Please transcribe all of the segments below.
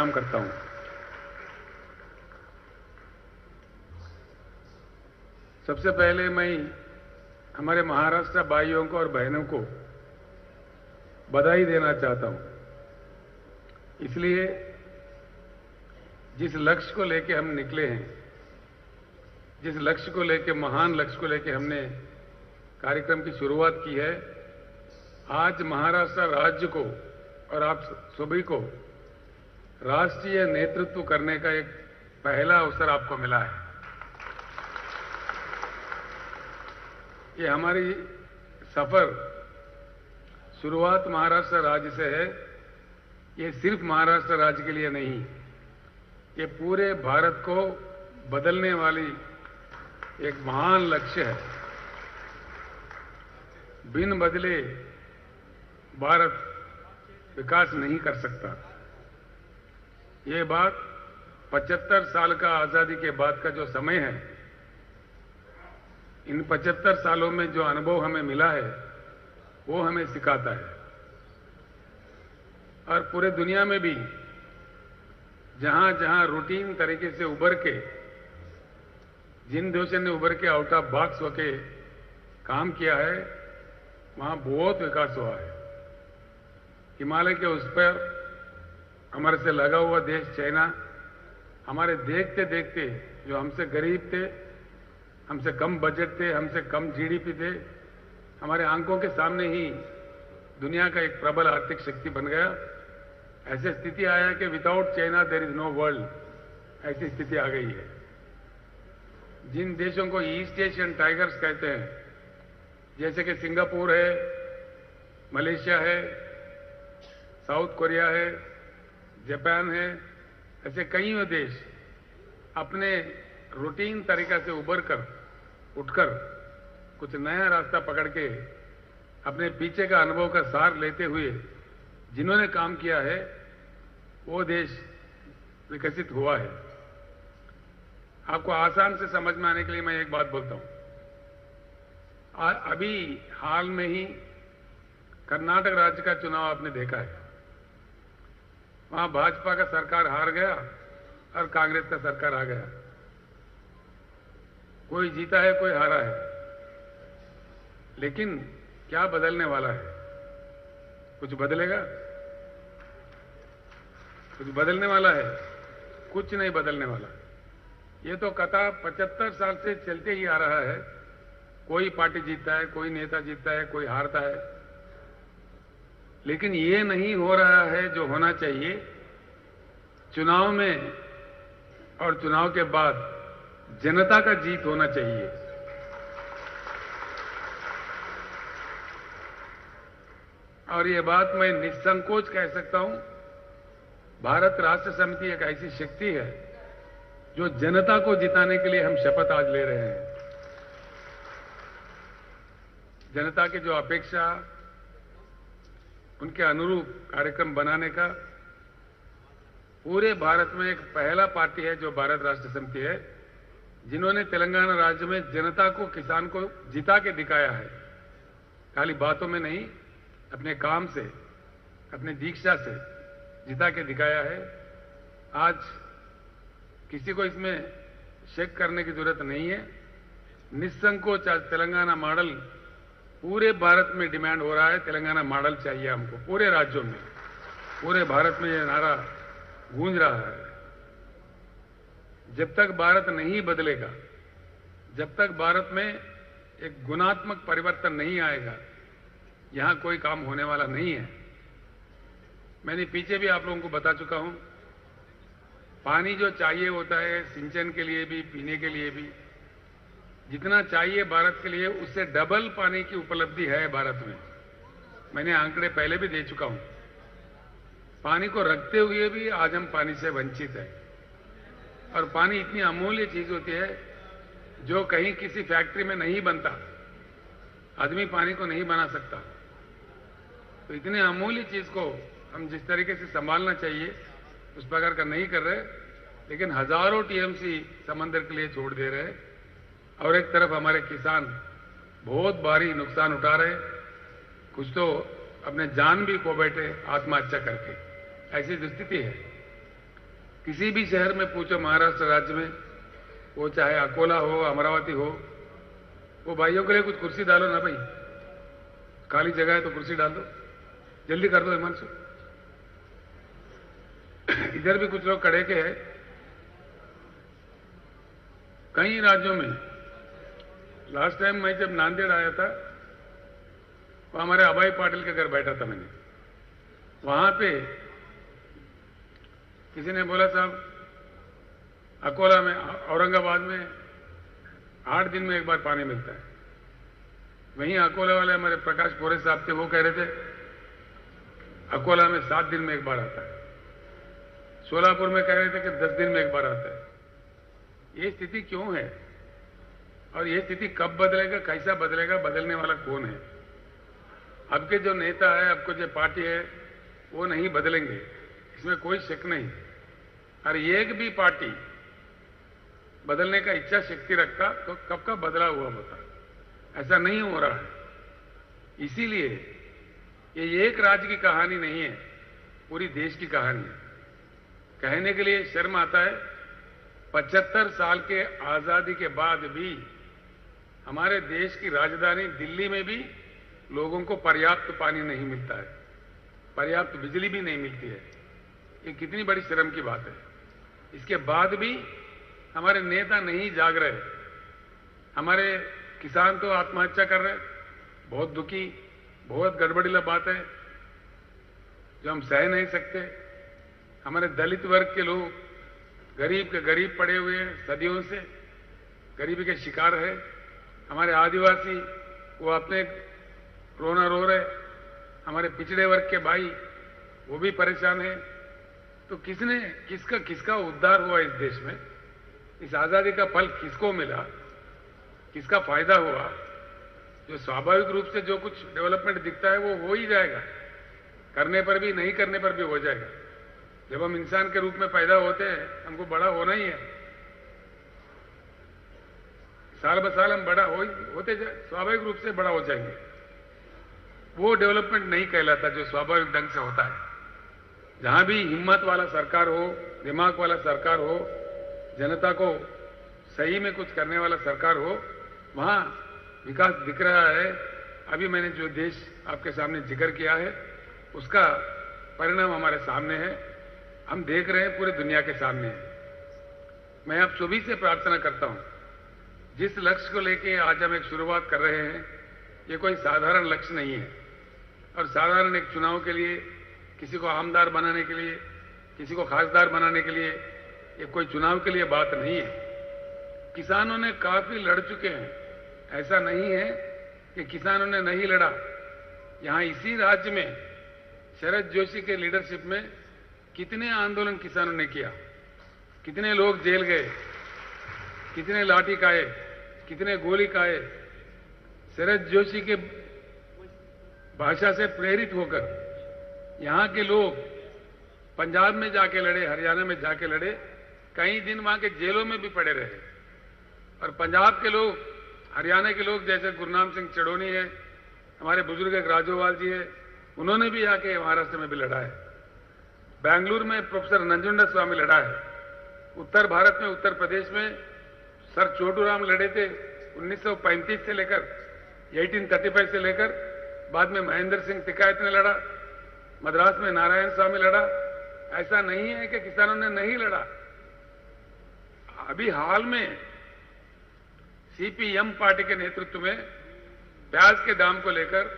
प्रणाम करता हूं। सबसे पहले मैं हमारे महाराष्ट्र भाइयों को और बहनों को बधाई देना चाहता हूं। इसलिए जिस लक्ष्य को लेकर हम निकले हैं, जिस लक्ष्य को लेकर, महान लक्ष्य को लेकर हमने कार्यक्रम की शुरुआत की है, आज महाराष्ट्र राज्य को और आप सभी को राष्ट्रीय नेतृत्व करने का एक पहला अवसर आपको मिला है। ये हमारी सफर शुरुआत महाराष्ट्र राज्य से है। ये सिर्फ महाराष्ट्र राज्य के लिए नहीं, ये पूरे भारत को बदलने वाली एक महान लक्ष्य है। बिन बदले भारत विकास नहीं कर सकता। ये बात 75 साल का आजादी के बाद का जो समय है, इन 75 सालों में जो अनुभव हमें मिला है वो हमें सिखाता है। और पूरे दुनिया में भी जहां जहां रूटीन तरीके से उभर के, जिन देशों ने उभर के आउट ऑफ बॉक्स होके काम किया है, वहां बहुत विकास हुआ है। हिमालय के उस पर हमारे से लगा हुआ देश चाइना, हमारे देखते देखते जो हमसे गरीब थे, हमसे कम बजट थे, हमसे कम जीडीपी थे, हमारे आंखों के सामने ही दुनिया का एक प्रबल आर्थिक शक्ति बन गया। ऐसी स्थिति आया कि without China there is no world, ऐसी स्थिति आ गई है। जिन देशों को ईस्ट एशियन टाइगर्स कहते हैं, जैसे कि सिंगापुर है, मलेशिया है, साउथ कोरिया है, जापान है, ऐसे कई देश अपने रूटीन तरीका से उठकर कुछ नया रास्ता पकड़ के अपने पीछे का अनुभव का सार लेते हुए जिन्होंने काम किया है, वो देश विकसित हुआ है। आपको आसान से समझ में आने के लिए मैं एक बात बोलता हूं। अभी हाल में ही कर्नाटक राज्य का चुनाव आपने देखा है। वहां भाजपा का सरकार हार गया और कांग्रेस का सरकार आ गया। कोई जीता है, कोई हारा है, लेकिन क्या बदलने वाला है? कुछ बदलेगा? कुछ बदलने वाला है? कुछ नहीं बदलने वाला। ये तो कथा 75 साल से चलते ही आ रहा है। कोई पार्टी जीतता है, कोई नेता जीतता है, कोई हारता है, लेकिन ये नहीं हो रहा है जो होना चाहिए। चुनाव में और चुनाव के बाद जनता का जीत होना चाहिए। और ये बात मैं निसंकोच कह सकता हूं, भारत राष्ट्र समिति एक ऐसी शक्ति है जो जनता को जिताने के लिए हम शपथ आज ले रहे हैं। जनता की जो अपेक्षा, उनके अनुरूप कार्यक्रम बनाने का पूरे भारत में एक पहला पार्टी है जो भारत राष्ट्र समिति है, जिन्होंने तेलंगाना राज्य में जनता को, किसान को जिता के दिखाया है। खाली बातों में नहीं, अपने काम से, अपने दीक्षा से जिता के दिखाया है। आज किसी को इसमें शक करने की जरूरत नहीं है। निसंकोच आज तेलंगाना मॉडल पूरे भारत में डिमांड हो रहा है। तेलंगाना मॉडल चाहिए हमको, पूरे राज्यों में, पूरे भारत में यह नारा गूंज रहा है। जब तक भारत नहीं बदलेगा, जब तक भारत में एक गुणात्मक परिवर्तन नहीं आएगा, यहां कोई काम होने वाला नहीं है। मैंने पीछे भी आप लोगों को बता चुका हूं, पानी जो चाहिए होता है सिंचन के लिए भी, पीने के लिए भी, जितना चाहिए भारत के लिए उससे डबल पानी की उपलब्धि है भारत में। मैंने आंकड़े पहले भी दे चुका हूं। पानी को रखते हुए भी आज हम पानी से वंचित हैं। और पानी इतनी अमूल्य चीज होती है जो कहीं किसी फैक्ट्री में नहीं बनता। आदमी पानी को नहीं बना सकता। तो इतने अमूल्य चीज को हम जिस तरीके से संभालना चाहिए उस प्रकार का नहीं कर रहे, लेकिन हजारों टीएमसी समंदर के लिए छोड़ दे रहे। और एक तरफ हमारे किसान बहुत भारी नुकसान उठा रहे, कुछ तो अपने जान भी खो बैठे आत्महत्या करके। ऐसी स्थिति है। किसी भी शहर में पूछो महाराष्ट्र राज्य में, वो चाहे अकोला हो, अमरावती हो, वो भाइयों के लिए कुछ कुर्सी डालो ना भाई, खाली जगह है तो कुर्सी डाल दो, जल्दी कर दो हिमांशु। इधर भी कुछ लोग खड़े के हैं। कई राज्यों में लास्ट टाइम मैं जब नांदेड़ आया था, वो हमारे अभय पाटिल के घर बैठा था मैंने, वहां पे किसी ने बोला साहब अकोला में, औरंगाबाद में 8 दिन में एक बार पानी मिलता है। वहीं अकोला वाले हमारे प्रकाश पोरे साहब थे, वो कह रहे थे अकोला में 7 दिन में एक बार आता है। सोलापुर में कह रहे थे कि 10 दिन में एक बार आता है। ये स्थिति क्यों है और ये स्थिति कब बदलेगा, कैसा बदलेगा, बदलने वाला कौन है? अब के जो नेता है, अब को जो पार्टी है, वो नहीं बदलेंगे, इसमें कोई शक नहीं। और एक भी पार्टी बदलने का इच्छा शक्ति रखता तो कब का बदला हुआ होता। ऐसा नहीं हो रहा है। इसीलिए ये एक राज्य की कहानी नहीं है, पूरी देश की कहानी है। कहने के लिए शर्म आता है, 75 साल के आजादी के बाद भी हमारे देश की राजधानी दिल्ली में भी लोगों को पर्याप्त पानी नहीं मिलता है, पर्याप्त बिजली भी नहीं मिलती है। ये कितनी बड़ी शर्म की बात है। इसके बाद भी हमारे नेता नहीं जाग रहे। हमारे किसान तो आत्महत्या कर रहे, बहुत दुखी, बहुत गड़बड़ीला बात है जो हम सह नहीं सकते। हमारे दलित वर्ग के लोग गरीब के गरीब पड़े हुए हैं, सदियों से गरीबी के शिकार है। हमारे आदिवासी वो अपने रोना रो रहे, हमारे पिछड़े वर्ग के भाई वो भी परेशान है। तो किसका उद्धार हुआ इस देश में? इस आजादी का फल किसको मिला, किसका फायदा हुआ? जो स्वाभाविक रूप से जो कुछ डेवलपमेंट दिखता है वो हो ही जाएगा, करने पर भी, नहीं करने पर भी हो जाएगा। जब हम इंसान के रूप में पैदा होते हैं, हमको बड़ा होना ही है। साल ब साल हम बड़ा होते जाए, स्वाभाविक रूप से बड़ा हो जाएंगे। वो डेवलपमेंट नहीं कहलाता जो स्वाभाविक ढंग से होता है। जहां भी हिम्मत वाला सरकार हो, दिमाग वाला सरकार हो, जनता को सही में कुछ करने वाला सरकार हो, वहां विकास दिख रहा है। अभी मैंने जो देश आपके सामने जिक्र किया है, उसका परिणाम हमारे सामने है। हम देख रहे हैं, पूरी दुनिया के सामने है। मैं आप सभी से प्रार्थना करता हूं, जिस लक्ष्य को लेके आज हम एक शुरुआत कर रहे हैं, ये कोई साधारण लक्ष्य नहीं है। और साधारण एक चुनाव के लिए, किसी को आमदार बनाने के लिए, किसी को खासदार बनाने के लिए, ये कोई चुनाव के लिए बात नहीं है। किसानों ने काफी लड़ चुके हैं। ऐसा नहीं है कि किसानों ने नहीं लड़ा। यहां इसी राज्य में शरद जोशी के लीडरशिप में कितने आंदोलन किसानों ने किया, कितने लोग जेल गए, कितने लाठी खाए, कितने गोली खाए। शरद जोशी के भाषा से प्रेरित होकर यहां के लोग पंजाब में जाके लड़े, हरियाणा में जाके लड़े, कई दिन वहां के जेलों में भी पड़े रहे। और पंजाब के लोग, हरियाणा के लोग, जैसे गुरनाम सिंह चढ़ोनी है, हमारे बुजुर्ग एक राजोवाल जी है, उन्होंने भी आके महाराष्ट्र में भी लड़ा है। बेंगलुरु में प्रोफेसर नंजुंडा स्वामी लड़ा है। उत्तर भारत में, उत्तर प्रदेश में सर चोटूराम लड़े थे 1935 से लेकर 1835 से लेकर, बाद में महेंद्र सिंह टिकायत ने लड़ा, मद्रास में नारायण स्वामी लड़ा। ऐसा नहीं है कि किसानों ने नहीं लड़ा। अभी हाल में सीपीएम पार्टी के नेतृत्व में प्याज के दाम को लेकर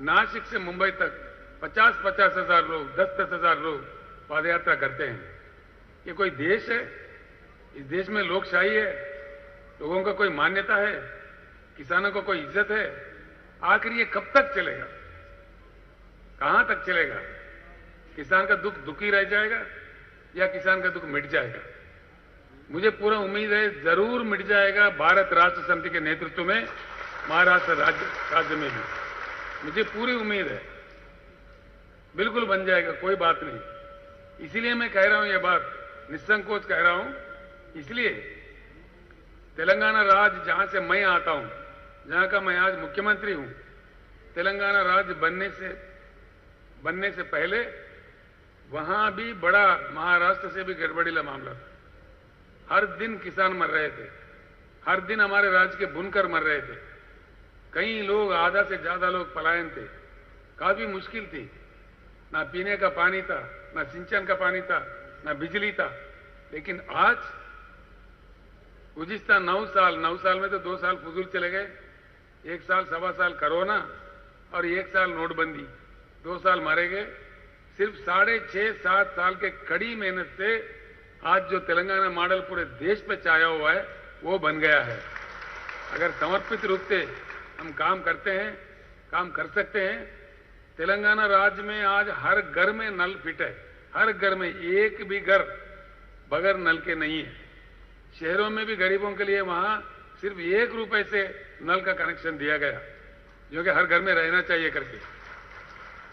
नासिक से मुंबई तक 50-50 हजार लोग, 10-10 हजार लोग पदयात्रा करते हैं। ये कोई देश है? इस देश में लोकशाही है? लोगों का कोई मान्यता है? किसानों को कोई इज्जत है? आखिर ये कब तक चलेगा? कहां तक चलेगा? किसान का दुख दुखी रह जाएगा या किसान का दुख मिट जाएगा? मुझे पूरा उम्मीद है जरूर मिट जाएगा। भारत राष्ट्र समिति के नेतृत्व में महाराष्ट्र राज्य में भी मुझे पूरी उम्मीद है, बिल्कुल बन जाएगा, कोई बात नहीं। इसीलिए मैं कह रहा हूं, ये बात निसंकोच कह रहा हूं। इसलिए तेलंगाना राज्य, जहां से मैं आता हूं, जहां का मैं आज मुख्यमंत्री हूं, तेलंगाना राज्य बनने से पहले वहां भी बड़ा महाराष्ट्र से भी गड़बड़ीला मामला था। हर दिन किसान मर रहे थे, हर दिन हमारे राज्य के बुनकर मर रहे थे, कई लोग, आधा से ज्यादा लोग पलायन थे, काफी मुश्किल थी। ना पीने का पानी था, ना सिंचन का पानी था, ना बिजली था। लेकिन आज गुज़िश्ता 9 साल में तो 2 साल फजूल चले गए, 1 साल सवा साल कोरोना और 1 साल नोटबंदी, 2 साल मारे गए। सिर्फ 6.5-7 साल के कड़ी मेहनत से आज जो तेलंगाना मॉडल पूरे देश पे छाया हुआ है वो बन गया है। अगर समर्पित रूप से हम काम करते हैं, काम कर सकते हैं। तेलंगाना राज्य में आज हर घर में नल फिट है, हर घर में, एक भी घर बगैर नल के नहीं है। शहरों में भी गरीबों के लिए वहां सिर्फ 1 रुपए से नल का कनेक्शन दिया गया, जो कि हर घर में रहना चाहिए करके।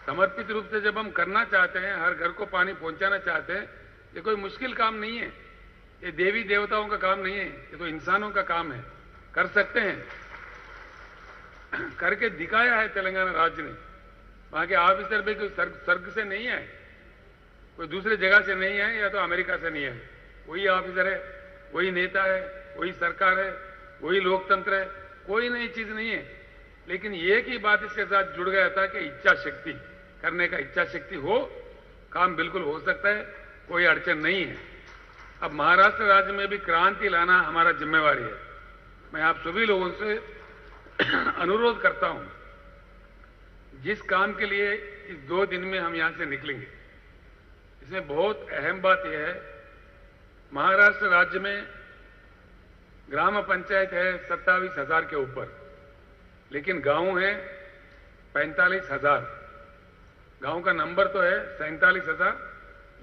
समर्पित रूप से जब हम करना चाहते हैं, हर घर को पानी पहुंचाना चाहते हैं, ये कोई मुश्किल काम नहीं है, ये देवी देवताओं का काम नहीं है, ये तो इंसानों का काम है। कर सकते हैं, करके दिखाया है तेलंगाना राज्य ने। वहां के ऑफिसर भी कोई स्वर्ग से नहीं है, कोई दूसरे जगह से नहीं है, या तो अमेरिका से नहीं है। वही ऑफिसर है, वही नेता है, वही सरकार है, वही लोकतंत्र है, कोई नई चीज नहीं है। लेकिन एक ही बात इसके साथ जुड़ गया था कि इच्छा शक्ति, करने का इच्छा शक्ति हो, काम बिल्कुल हो सकता है, कोई अड़चन नहीं है। अब महाराष्ट्र राज्य में भी क्रांति लाना हमारा जिम्मेवारी है। मैं आप सभी लोगों से अनुरोध करता हूं, जिस काम के लिए इस 2 दिन में हम यहां से निकलेंगे, इसमें बहुत अहम बात यह है, महाराष्ट्र राज्य में ग्राम पंचायत है 27,000 के ऊपर, लेकिन गांव है 45,000। गांव का नंबर तो है 47,000,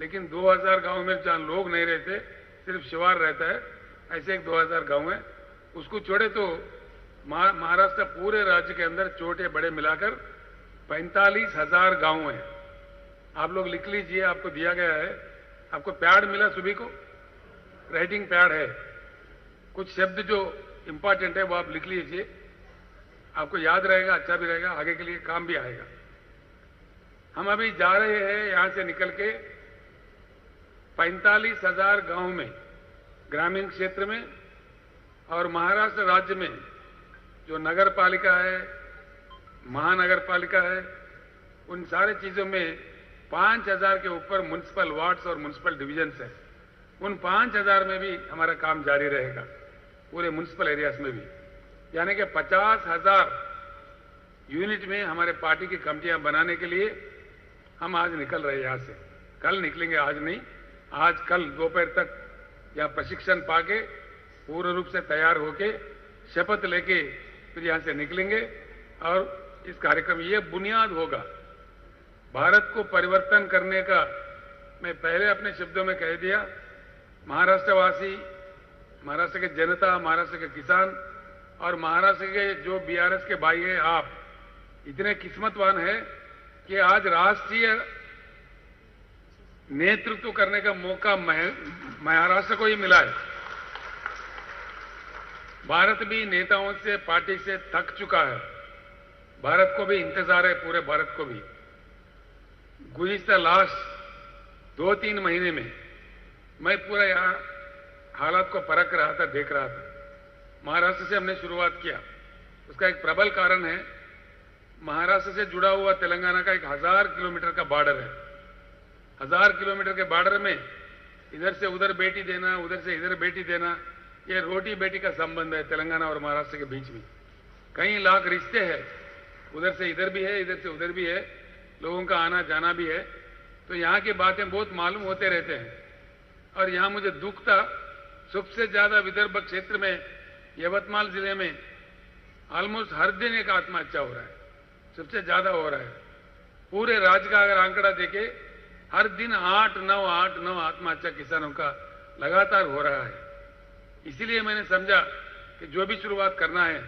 लेकिन 2,000 गांव में जहां लोग नहीं रहते, सिर्फ शिवार रहता है, ऐसे एक 2,000 गांव है। उसको छोड़े तो महाराष्ट्र पूरे राज्य के अंदर छोटे बड़े मिलाकर 45,000 गांव हैं। आप लोग लिख लीजिए, आपको दिया गया है, आपको पैड मिला, सभी को राइटिंग पैड है। कुछ शब्द जो इंपॉर्टेंट है वो आप लिख लीजिए, आपको याद रहेगा, अच्छा भी रहेगा, आगे के लिए काम भी आएगा। हम अभी जा रहे हैं यहां से निकल के 45,000 गांव में, ग्रामीण क्षेत्र में, और महाराष्ट्र राज्य में जो नगर पालिका है, महानगर पालिका है, उन सारे चीजों में 5,000 के ऊपर म्युनिसिपल वार्ड्स और म्युनिसिपल डिविजन्स है। उन 5,000 में भी हमारा काम जारी रहेगा, पूरे म्युनिसिपल एरियाज में भी। यानी कि 50,000 यूनिट में हमारे पार्टी की कमेटियां बनाने के लिए हम आज निकल रहे हैं यहां से। कल निकलेंगे, आज नहीं, आज कल दोपहर तक यहां प्रशिक्षण पाके पूर्ण रूप से तैयार होके शपथ लेके फिर यहां से निकलेंगे। और इस कार्यक्रम, ये बुनियाद होगा भारत को परिवर्तन करने का। मैं पहले अपने शब्दों में कह दिया, महाराष्ट्रवासी, महाराष्ट्र के जनता, महाराष्ट्र के किसान और महाराष्ट्र के जो बीआरएस के भाई हैं, आप इतने किस्मतवान हैं कि आज राष्ट्रीय नेतृत्व करने का मौका महाराष्ट्र को ही मिला है। भारत भी नेताओं से, पार्टी से थक चुका है। भारत को भी इंतजार है, पूरे भारत को भी। गुज़िश्ता लास्ट 2-3 महीने में मैं पूरा यहां हालात को परख रहा था, देख रहा था। महाराष्ट्र से हमने शुरुआत किया, उसका एक प्रबल कारण है, महाराष्ट्र से जुड़ा हुआ तेलंगाना का एक 1000 किलोमीटर का बॉर्डर है। 1000 किलोमीटर के बॉर्डर में इधर से उधर बेटी देना, उधर से इधर बेटी देना, ये रोटी बेटी का संबंध है तेलंगाना और महाराष्ट्र के बीच में। कई लाख रिश्ते हैं, उधर से इधर भी है, इधर से उधर भी है, लोगों का आना जाना भी है। तो यहाँ की बातें बहुत मालूम होते रहते हैं। और यहाँ मुझे दुख था, सबसे ज्यादा विदर्भ क्षेत्र में, यवतमाल जिले में ऑलमोस्ट हर दिन एक आत्महत्या हो रहा है, सबसे ज्यादा हो रहा है। पूरे राज्य का अगर आंकड़ा देखे, हर दिन 8-9 आत्महत्या किसानों का लगातार हो रहा है। इसीलिए मैंने समझा कि जो भी शुरुआत करना है,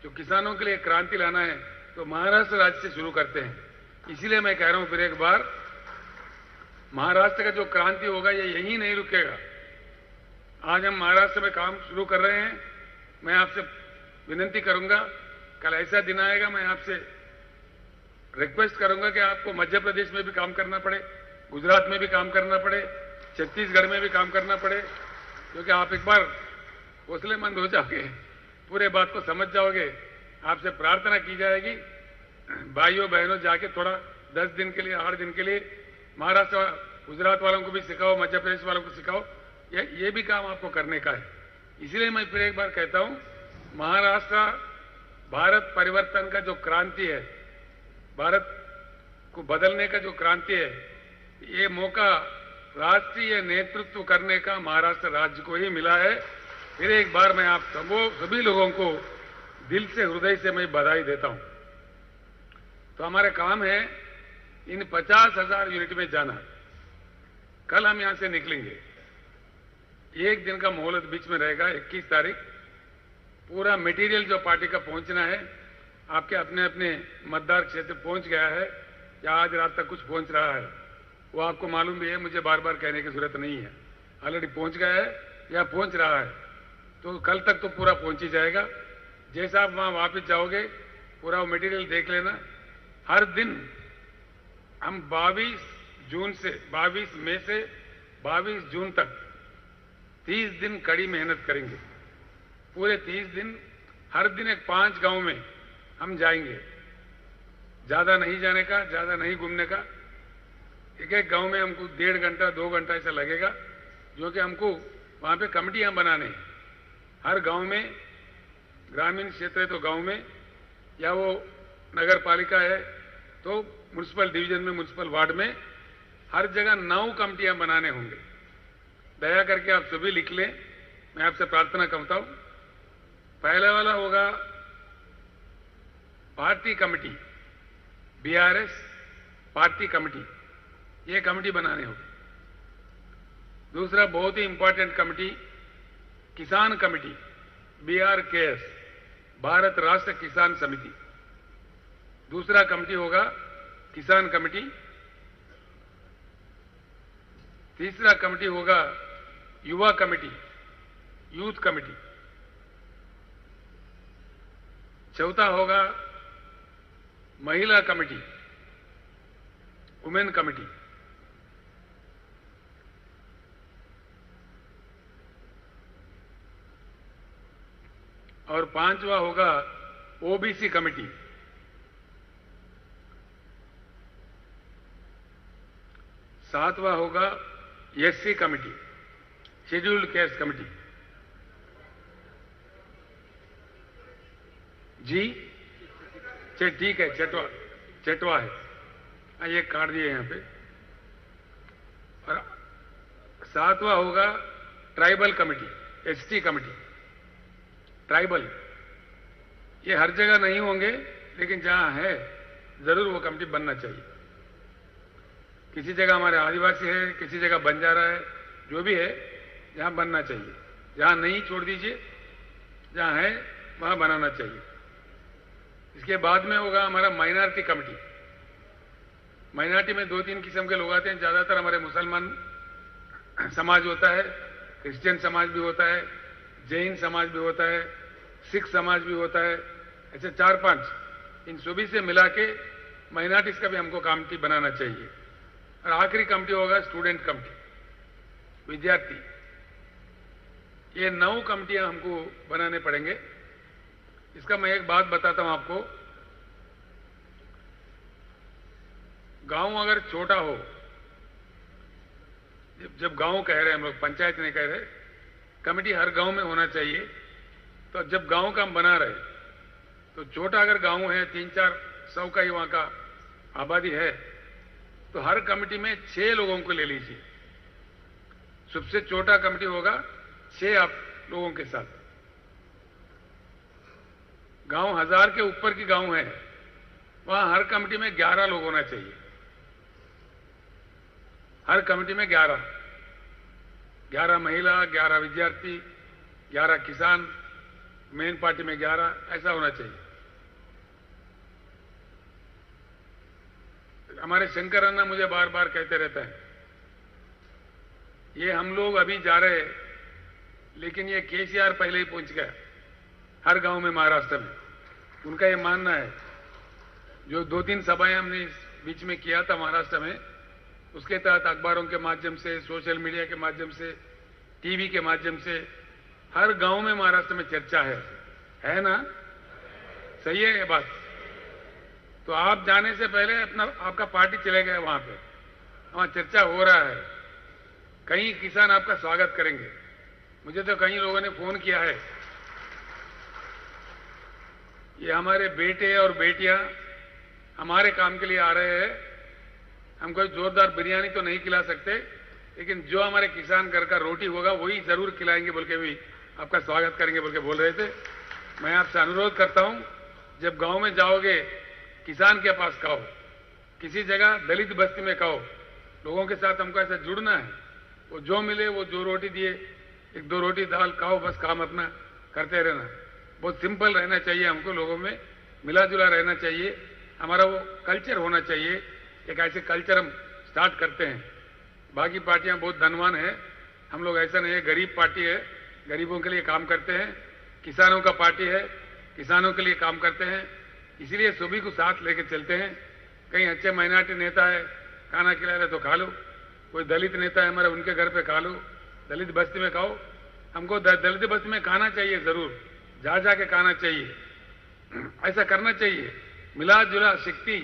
जो किसानों के लिए क्रांति लाना है, तो महाराष्ट्र राज्य से शुरू करते हैं। इसीलिए मैं कह रहा हूं फिर एक बार, महाराष्ट्र का जो क्रांति होगा ये यहीं नहीं रुकेगा। आज हम महाराष्ट्र में काम शुरू कर रहे हैं। मैं आपसे विनती करूंगा, कल ऐसा दिन आएगा, मैं आपसे रिक्वेस्ट करूंगा कि आपको मध्य प्रदेश में भी काम करना पड़े, गुजरात में भी काम करना पड़े, छत्तीसगढ़ में भी काम करना पड़े, क्योंकि आप एक बार हौसलेमंद हो जाओगे, पूरे बात को समझ जाओगे। आपसे प्रार्थना की जाएगी, भाइयों बहनों जाके थोड़ा 10 दिन के लिए 8 दिन के लिए महाराष्ट्र गुजरात वालों को भी सिखाओ, मध्य प्रदेश वालों को सिखाओ, ये भी काम आपको करने का है। इसलिए मैं फिर एक बार कहता हूं, महाराष्ट्र भारत परिवर्तन का जो क्रांति है, भारत को बदलने का जो क्रांति है, ये मौका राष्ट्रीय नेतृत्व करने का महाराष्ट्र राज्य को ही मिला है। फिर एक बार मैं आप सभी लोगों को दिल से, हृदय से मैं बधाई देता हूं। तो हमारे काम है इन 50,000 यूनिट में जाना। कल हम यहां से निकलेंगे, एक दिन का मोहलत बीच में रहेगा। 21 तारीख पूरा मटेरियल जो पार्टी का पहुंचना है, आपके अपने अपने मतदार क्षेत्र पहुंच गया है या आज रात तक कुछ पहुंच रहा है, वो आपको मालूम भी है, मुझे बार बार कहने की जरूरत नहीं है। ऑलरेडी पहुंच गया है या पहुंच रहा है, तो कल तक तो पूरा पहुंच ही जाएगा। जैसा आप वहां वापस जाओगे, पूरा वो मटेरियल देख लेना। हर दिन हम 22 मई से 22 जून तक 30 दिन कड़ी मेहनत करेंगे। पूरे 30 दिन, हर दिन एक 5 गांव में हम जाएंगे। ज्यादा नहीं जाने का, ज्यादा नहीं घूमने का। एक एक गांव में हमको 1.5 घंटा 2 घंटा ऐसा लगेगा, जो कि हमको वहां पे कमेटियां बनाने हैं। हर गांव में, ग्रामीण क्षेत्र है तो गांव में, या वो नगर पालिका है तो म्युनिसिपल डिवीजन में, म्युनिसिपल वार्ड में, हर जगह 9 कमेटियां बनाने होंगे। दया करके आप सभी लिख लें, मैं आपसे प्रार्थना करता हूं। पहले वाला होगा party committee, BRS party committee, ये कमेटी बनाने होगी। दूसरा बहुत ही इंपॉर्टेंट कमेटी किसान कमेटी, BRKS, भारत राष्ट्र किसान समिति। दूसरा कमेटी होगा किसान कमेटी। तीसरा कमेटी होगा युवा कमेटी, यूथ कमेटी। चौथा होगा महिला कमेटी, वुमेन कमेटी। और 5वां होगा ओबीसी कमेटी। 7वां होगा SC committee, scheduled caste committee. जी ठीक है, चटवा है, ये काट दिए यहां पे। और 7वां होगा tribal committee, ST committee. Tribal ये हर जगह नहीं होंगे, लेकिन जहां है जरूर वो कमेटी बनना चाहिए। किसी जगह हमारे आदिवासी है, किसी जगह बंजारा है, जो भी है, जहां बनना चाहिए। जहां नहीं छोड़ दीजिए, जहां है वहां बनाना चाहिए। इसके बाद में होगा हमारा माइनॉरिटी कमेटी। माइनॉरिटी में 2-3 किस्म के लोग आते हैं। ज्यादातर हमारे मुसलमान समाज होता है, क्रिश्चियन समाज भी होता है, जैन समाज भी होता है, सिख समाज भी होता है, ऐसे 4-5, इन सभी से मिला के माइनॉरिटीज का भी हमको कमेटी बनाना चाहिए। और आखिरी कमेटी होगा स्टूडेंट कमेटी, विद्यार्थी। ये 9 कमेटियां हमको बनाने पड़ेंगे। इसका मैं एक बात बताता हूं आपको। गांव अगर छोटा हो, जब गांव कह रहे हैं हम लोग, पंचायत नहीं कह रहे, कमेटी हर गांव में होना चाहिए। तो जब गांव का हम बना रहे, तो छोटा अगर गांव है, 300-400 का ही वहां का आबादी है, तो हर कमेटी में 6 लोगों को ले लीजिए। सबसे छोटा कमेटी होगा 6 आप लोगों के साथ। गांव 1000 के ऊपर की गांव है, वहां हर कमेटी में 11 लोग होना चाहिए। हर कमेटी में 11 महिला, 11 विद्यार्थी, 11 किसान, मेन पार्टी में 11, ऐसा होना चाहिए। हमारे शंकर अन्ना मुझे बार बार कहते रहते हैं, ये हम लोग अभी जा रहे हैं, लेकिन ये केसीआर पहले ही पहुंच गया हर गांव में महाराष्ट्र में। उनका ये मानना है। जो 2-3 सभाएं हमने इस बीच में किया था महाराष्ट्र में, उसके तहत अखबारों के माध्यम से, सोशल मीडिया के माध्यम से, टीवी के माध्यम से हर गांव में महाराष्ट्र में चर्चा है ना? सही है ये बात? तो आप जाने से पहले आपका पार्टी चले गए वहां पे, वहां चर्चा हो रहा है। कई किसान आपका स्वागत करेंगे। मुझे तो कई लोगों ने फोन किया है, ये हमारे बेटे और बेटियां हमारे काम के लिए आ रहे हैं, हम कोई जोरदार बिरयानी तो नहीं खिला सकते, लेकिन जो हमारे किसान घर का रोटी होगा वही जरूर खिलाएंगे बोल के भी आपका स्वागत करेंगे बोल के बोल रहे थे। मैं आपसे अनुरोध करता हूं, जब गांव में जाओगे किसान के पास खाओ, किसी जगह दलित बस्ती में खाओ, लोगों के साथ हमको ऐसा जुड़ना है। वो जो मिले वो जो रोटी दिए, एक दो रोटी दाल खाओ, बस काम अपना करते रहना। बहुत सिंपल रहना चाहिए, हमको लोगों में मिला जुला रहना चाहिए, हमारा वो कल्चर होना चाहिए। एक ऐसे कल्चर हम स्टार्ट करते हैं। बाकी पार्टियां बहुत धनवान है, हम लोग ऐसा नहीं है, गरीब पार्टी है, गरीबों के लिए काम करते हैं। किसानों का पार्टी है, किसानों के लिए काम करते हैं, इसलिए सभी को साथ लेके चलते हैं। कहीं अच्छे माइनॉरिटी नेता है, खाना खिला रहे तो खा लो, कोई दलित नेता है हमारे, उनके घर पे खा लो, दलित बस्ती में खाओ। हमको दलित बस्ती में खाना चाहिए, जरूर जा जाके खाना चाहिए, ऐसा करना चाहिए। मिला जुला शक्ति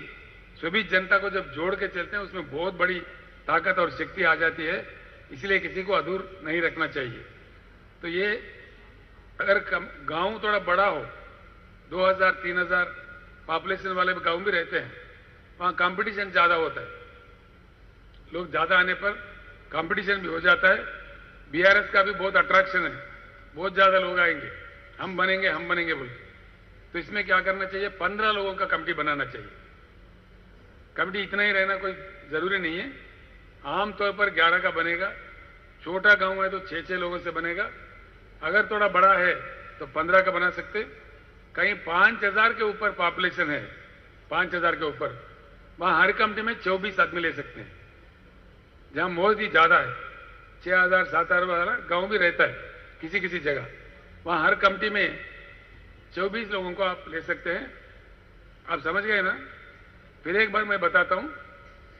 सभी जनता को जब जोड़ के चलते हैं उसमें बहुत बड़ी ताकत और शक्ति आ जाती है, इसलिए किसी को अधूर नहीं रखना चाहिए। तो ये अगर गांव थोड़ा बड़ा हो, 2000-3000 पॉपुलेशन वाले गांव भी रहते हैं, वहां कंपटीशन ज्यादा होता है, लोग ज्यादा आने पर कंपटीशन भी हो जाता है। बीआरएस का भी बहुत अट्रैक्शन है, बहुत ज्यादा लोग आएंगे, हम बनेंगे बोल। तो इसमें क्या करना चाहिए, 15 लोगों का कमेटी बनाना चाहिए। कमेटी इतना ही रहना कोई जरूरी नहीं है, आमतौर पर 11 का बनेगा। छोटा गांव है तो 6-6 लोगों से बनेगा, अगर थोड़ा बड़ा है तो 15 का बना सकते। कहीं 5000 के ऊपर पॉपुलेशन है, 5000 के ऊपर, वहां हर कमेटी में 24 आदमी ले सकते हैं। जहां मौज ही ज्यादा है, 6000-7000 वाला गांव भी रहता है किसी किसी जगह, वहां हर कमेटी में 24 लोगों को आप ले सकते हैं। आप समझ गए ना? फिर एक बार मैं बताता हूं,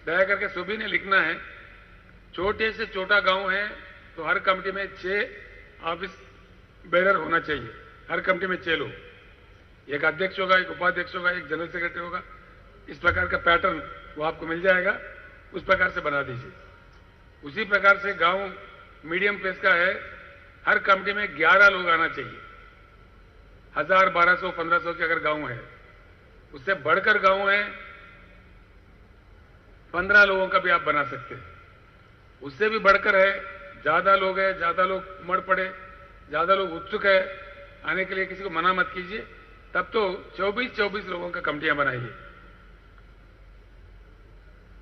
दया करके सभी ने लिखना है। छोटे से छोटा गांव है तो हर कमेटी में 6 ऑफिस बेरर होना चाहिए, हर कमेटी में 6 लोग, एक अध्यक्ष होगा, एक उपाध्यक्ष होगा, एक जनरल सेक्रेटरी होगा। इस प्रकार का पैटर्न वो आपको मिल जाएगा, उस प्रकार से बना दीजिए। उसी प्रकार से गांव मीडियम पेस का है, हर कमेटी में 11 लोग आना चाहिए। 1000, 1200, 1500 के अगर गांव है, उससे बढ़कर गांव है 15 लोगों का भी आप बना सकते हैं। उससे भी बढ़कर है, ज्यादा लोग है, ज्यादा लोग उमड़ पड़े, ज्यादा लोग उत्सुक है आने के लिए, किसी को मना मत कीजिए। तब तो 24-24 लोगों का कमेटियां बनाइए।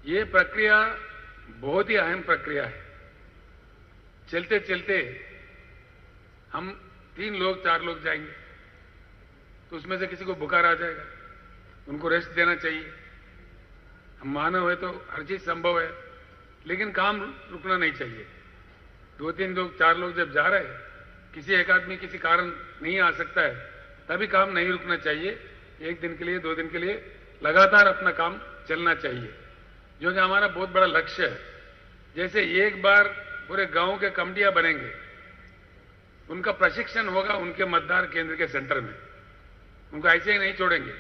ये प्रक्रिया बहुत ही अहम प्रक्रिया है। चलते चलते हम 3 लोग 4 लोग जाएंगे तो उसमें से किसी को बुखार आ जाएगा, उनको रेस्ट देना चाहिए। हम मानव है तो हर चीज संभव है, लेकिन काम रुकना नहीं चाहिए। 2-3 लोग 4 लोग जब जा रहे हैं, किसी एक आदमी किसी कारण नहीं आ सकता है, तभी काम नहीं रुकना चाहिए। 1 दिन के लिए, 2 दिन के लिए लगातार अपना काम चलना चाहिए, जो कि हमारा बहुत बड़ा लक्ष्य है। जैसे एक बार पूरे गांव के कमेटियां बनेंगे, उनका प्रशिक्षण होगा उनके मतदान केंद्र के सेंटर में, उनको ऐसे ही नहीं छोड़ेंगे।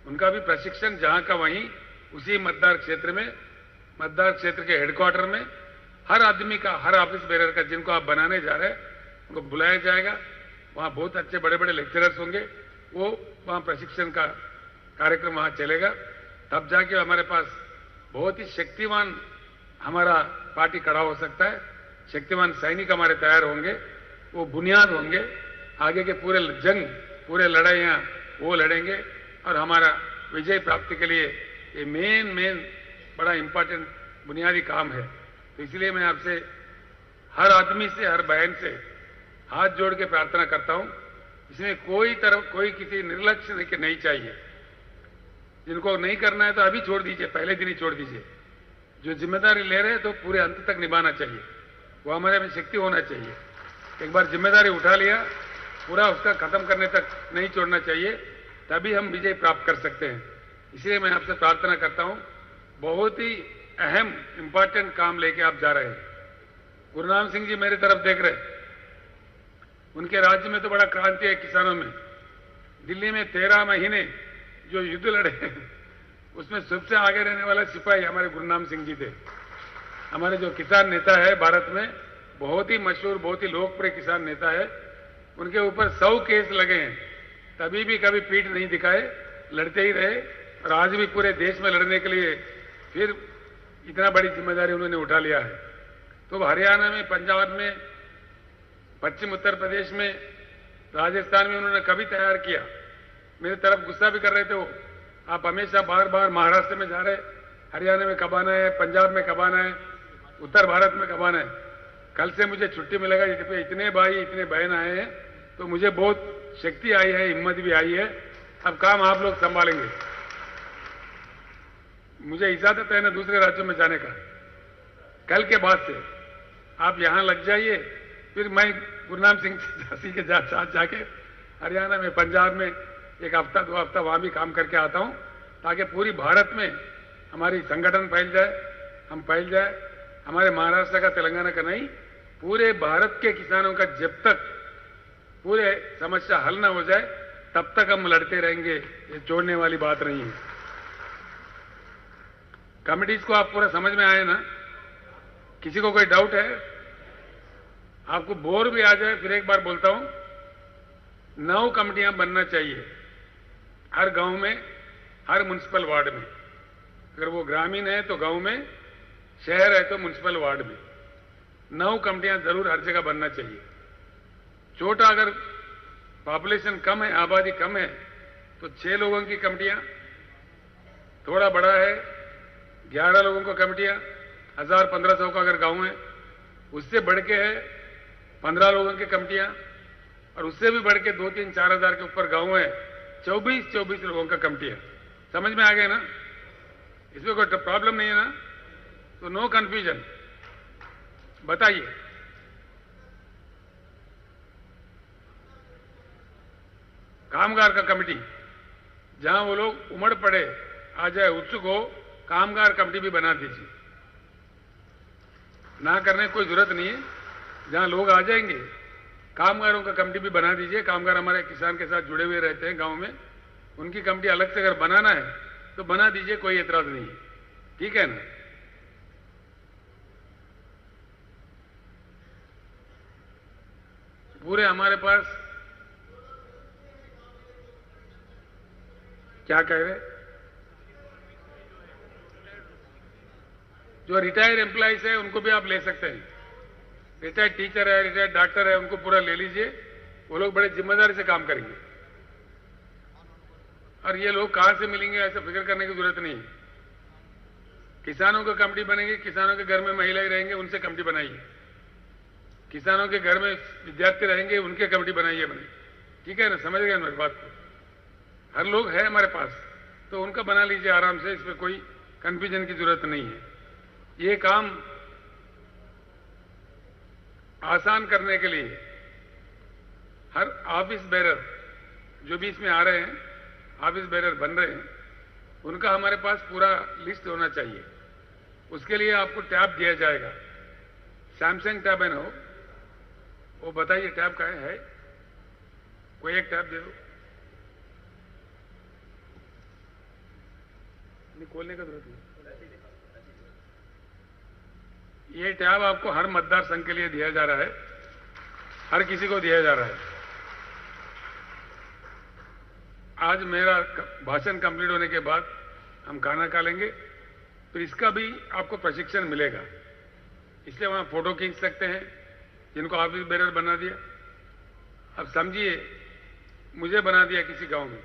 उनका भी प्रशिक्षण जहां का वहीं, उसी मतदान क्षेत्र में, मतदान क्षेत्र के हेडक्वार्टर में हर आदमी का, हर ऑफिस बेरर का, जिनको आप बनाने जा रहे हैं, उनको बुलाया जाएगा। वहां बहुत अच्छे बड़े बड़े लेक्चरर्स होंगे, वो वहां प्रशिक्षण का कार्यक्रम वहां चलेगा। तब जाके हमारे पास बहुत ही शक्तिमान हमारा पार्टी खड़ा हो सकता है। शक्तिमान सैनिक हमारे तैयार होंगे, वो बुनियाद होंगे। आगे के पूरे जंग, पूरे लड़ाइयां वो लड़ेंगे और हमारा विजय प्राप्ति के लिए ये मेन बड़ा इंपॉर्टेंट बुनियादी काम है। तो इसलिए मैं आपसे, हर आदमी से, हर बहन से हाथ जोड़ के प्रार्थना करता हूं, इसमें कोई किसी निर्लक्ष्य नहीं चाहिए। जिनको नहीं करना है तो अभी छोड़ दीजिए, पहले दिन ही छोड़ दीजिए। जो जिम्मेदारी ले रहे हैं तो पूरे अंत तक निभाना चाहिए, वो हमारे में शक्ति होना चाहिए। एक बार जिम्मेदारी उठा लिया, पूरा उसका खत्म करने तक नहीं छोड़ना चाहिए, तभी हम विजय प्राप्त कर सकते हैं। इसलिए मैं आपसे प्रार्थना करता हूं, बहुत ही अहम इंपॉर्टेंट काम लेके आप जा रहे हैं। गुरुनाम सिंह जी मेरी तरफ देख रहे हैं। उनके राज्य में तो बड़ा क्रांति है किसानों में। दिल्ली में 13 महीने जो युद्ध लड़े उसमें सबसे आगे रहने वाला सिपाही हमारे गुरुनाम सिंह जी थे। हमारे जो किसान नेता है भारत में, बहुत ही मशहूर, बहुत ही लोकप्रिय किसान नेता है। उनके ऊपर 100 केस लगे हैं, तभी भी कभी पीठ नहीं दिखाए, लड़ते ही रहे। और आज भी पूरे देश में लड़ने के लिए फिर इतना बड़ी जिम्मेदारी उन्होंने उठा लिया है। तो हरियाणा में, पंजाब में, पश्चिम उत्तर प्रदेश में, राजस्थान में उन्होंने कभी तैयार किया। मेरी तरफ गुस्सा भी कर रहे थे वो, आप हमेशा बार बार महाराष्ट्र में जा रहे, हरियाणा में कब आना है, पंजाब में कब आना है, उत्तर भारत में कब आना है। कल से मुझे छुट्टी मिलेगा, इतने भाई इतने बहन आए हैं, तो मुझे बहुत शक्ति आई है, हिम्मत भी आई है। अब काम आप लोग संभालेंगे। मुझे इजाजत है ना दूसरे राज्यों में जाने का। कल के बाद से आप यहां लग जाइए, फिर मैं गुरुनाम सिंह झांसी के साथ जाके हरियाणा में, पंजाब में 1 हफ्ता 2 हफ्ता वहां भी काम करके आता हूं, ताकि पूरी भारत में हमारी संगठन फैल जाए, हम फैल जाए। हमारे महाराष्ट्र का, तेलंगाना का नहीं, पूरे भारत के किसानों का जब तक पूरे समस्या हल ना हो जाए तब तक हम लड़ते रहेंगे। ये छोड़ने वाली बात नहीं है। कमिटीज को आप पूरा समझ में आए ना? किसी को कोई डाउट है? आपको बोर भी आ जाए, फिर एक बार बोलता हूं, 9 कमिटियां बनना चाहिए हर गांव में, हर म्युनिसिपल वार्ड में। अगर वो ग्रामीण है तो गांव में, शहर है तो म्युनिसिपल वार्ड में 9 कमिटियां जरूर हर जगह बनना चाहिए। छोटा अगर पॉपुलेशन कम है, आबादी कम है, तो 6 लोगों की कमिटियां, थोड़ा बड़ा है 11 लोगों को कमिटियां, 1000-1500 का अगर गांव है, उससे बढ़ के है 15 लोगों की कमिटियां, और उससे भी बढ़ के 2-3-4 हजार के ऊपर गांव है, 24 लोगों का कमिटियां। समझ में आ गए ना? इसमें कोई प्रॉब्लम नहीं है ना? तो नो कंफ्यूजन। बताइए। कामगार का कमिटी, जहां वो लोग उमड़ पड़े आ जाए, उत्सुक हो, कामगार कमिटी भी बना दीजिए। ना करने की कोई जरूरत नहीं है। जहां लोग आ जाएंगे, कामगारों का कमिटी भी बना दीजिए। कामगार हमारे किसान के साथ जुड़े हुए रहते हैं गांव में, उनकी कमिटी अलग से अगर बनाना है तो बना दीजिए, कोई एतराज नहीं है। ठीक है ना? पूरे हमारे पास क्या कह रहे, जो रिटायर्ड एम्प्लॉइज है उनको भी आप ले सकते हैं। रिटायर्ड टीचर है, रिटायर्ड डॉक्टर है, उनको पूरा ले लीजिए। वो लोग बड़े जिम्मेदारी से काम करेंगे। और ये लोग कहां से मिलेंगे ऐसा फिक्र करने की जरूरत नहीं है। किसानों का कमिटी बनेगी, किसानों के घर में महिलाएं रहेंगे, उनसे कमिटी बनाइए। किसानों के घर में विद्यार्थी रहेंगे, उनके कमिटी बनाइए बने। ठीक है ना? समझ गए मेरी बात को? हर लोग है हमारे पास, तो उनका बना लीजिए आराम से। इसमें कोई कंफ्यूजन की जरूरत नहीं है। ये काम आसान करने के लिए हर ऑफिस बेरर जो भी इसमें आ रहे हैं, ऑफिस बेरर बन रहे हैं, उनका हमारे पास पूरा लिस्ट होना चाहिए। उसके लिए आपको टैब दिया जाएगा। सैमसंग टैब है ना वो बताइए टैब का है? कोई एक टैब दे दो। नहीं, खोलने का जरूरत नहीं। ये टैब आपको हर मतदार संघ के लिए दिया जा रहा है, हर किसी को दिया जा रहा है। आज मेरा भाषण कंप्लीट होने के बाद हम खाना खा लेंगे, तो इसका भी आपको प्रशिक्षण मिलेगा। इसलिए वहां फोटो खींच सकते हैं, जिनको ऑफिस बेरर बना दिया। अब समझिए, मुझे बना दिया किसी गांव में,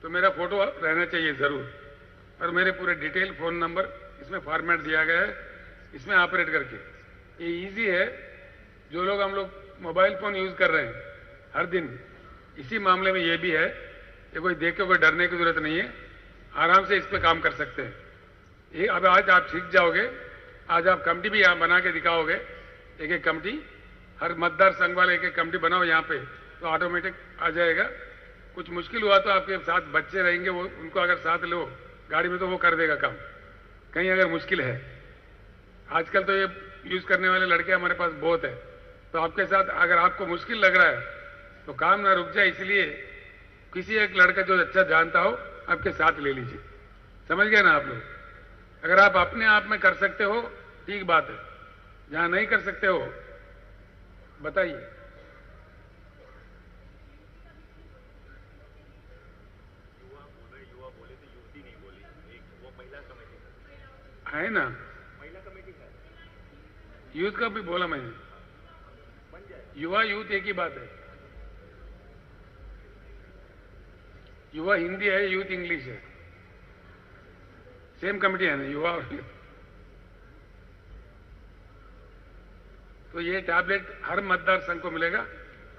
तो मेरा फोटो रहना चाहिए जरूर, और मेरे पूरे डिटेल फोन नंबर इसमें फॉर्मेट दिया गया है, इसमें ऑपरेट करके। ये इजी है। जो लोग हम लोग मोबाइल फोन यूज कर रहे हैं हर दिन, इसी मामले में ये भी है। ये कोई देख के कोई डरने की जरूरत नहीं है, आराम से इस पे काम कर सकते हैं। ये अब आज आप सीख जाओगे। आज आप कमेटी भी यहाँ बना के दिखाओगे, एक एक कमेटी, हर मतदार संघ वाले एक एक कमेटी बनाओ यहाँ पे, तो ऑटोमेटिक आ जाएगा। कुछ मुश्किल हुआ तो आपके साथ बच्चे रहेंगे, वो उनको अगर साथ लो गाड़ी में, तो वो कर देगा काम। कहीं अगर मुश्किल है, आजकल तो ये यूज करने वाले लड़के हमारे पास बहुत है, तो आपके साथ अगर आपको मुश्किल लग रहा है तो काम ना रुक जाए, इसलिए किसी एक लड़का जो अच्छा जानता हो आपके साथ ले लीजिए। समझ गए ना आप लोग? अगर आप अपने आप में कर सकते हो ठीक बात है, जहां नहीं कर सकते हो बताइए। है ना, यूथ का भी बोला मैंने, युवा यूथ एक ही बात है। युवा हिंदी है, यूथ इंग्लिश है, सेम कमेटी है ना, युवा और यूथ। तो ये टैबलेट हर मतदार संघ को मिलेगा,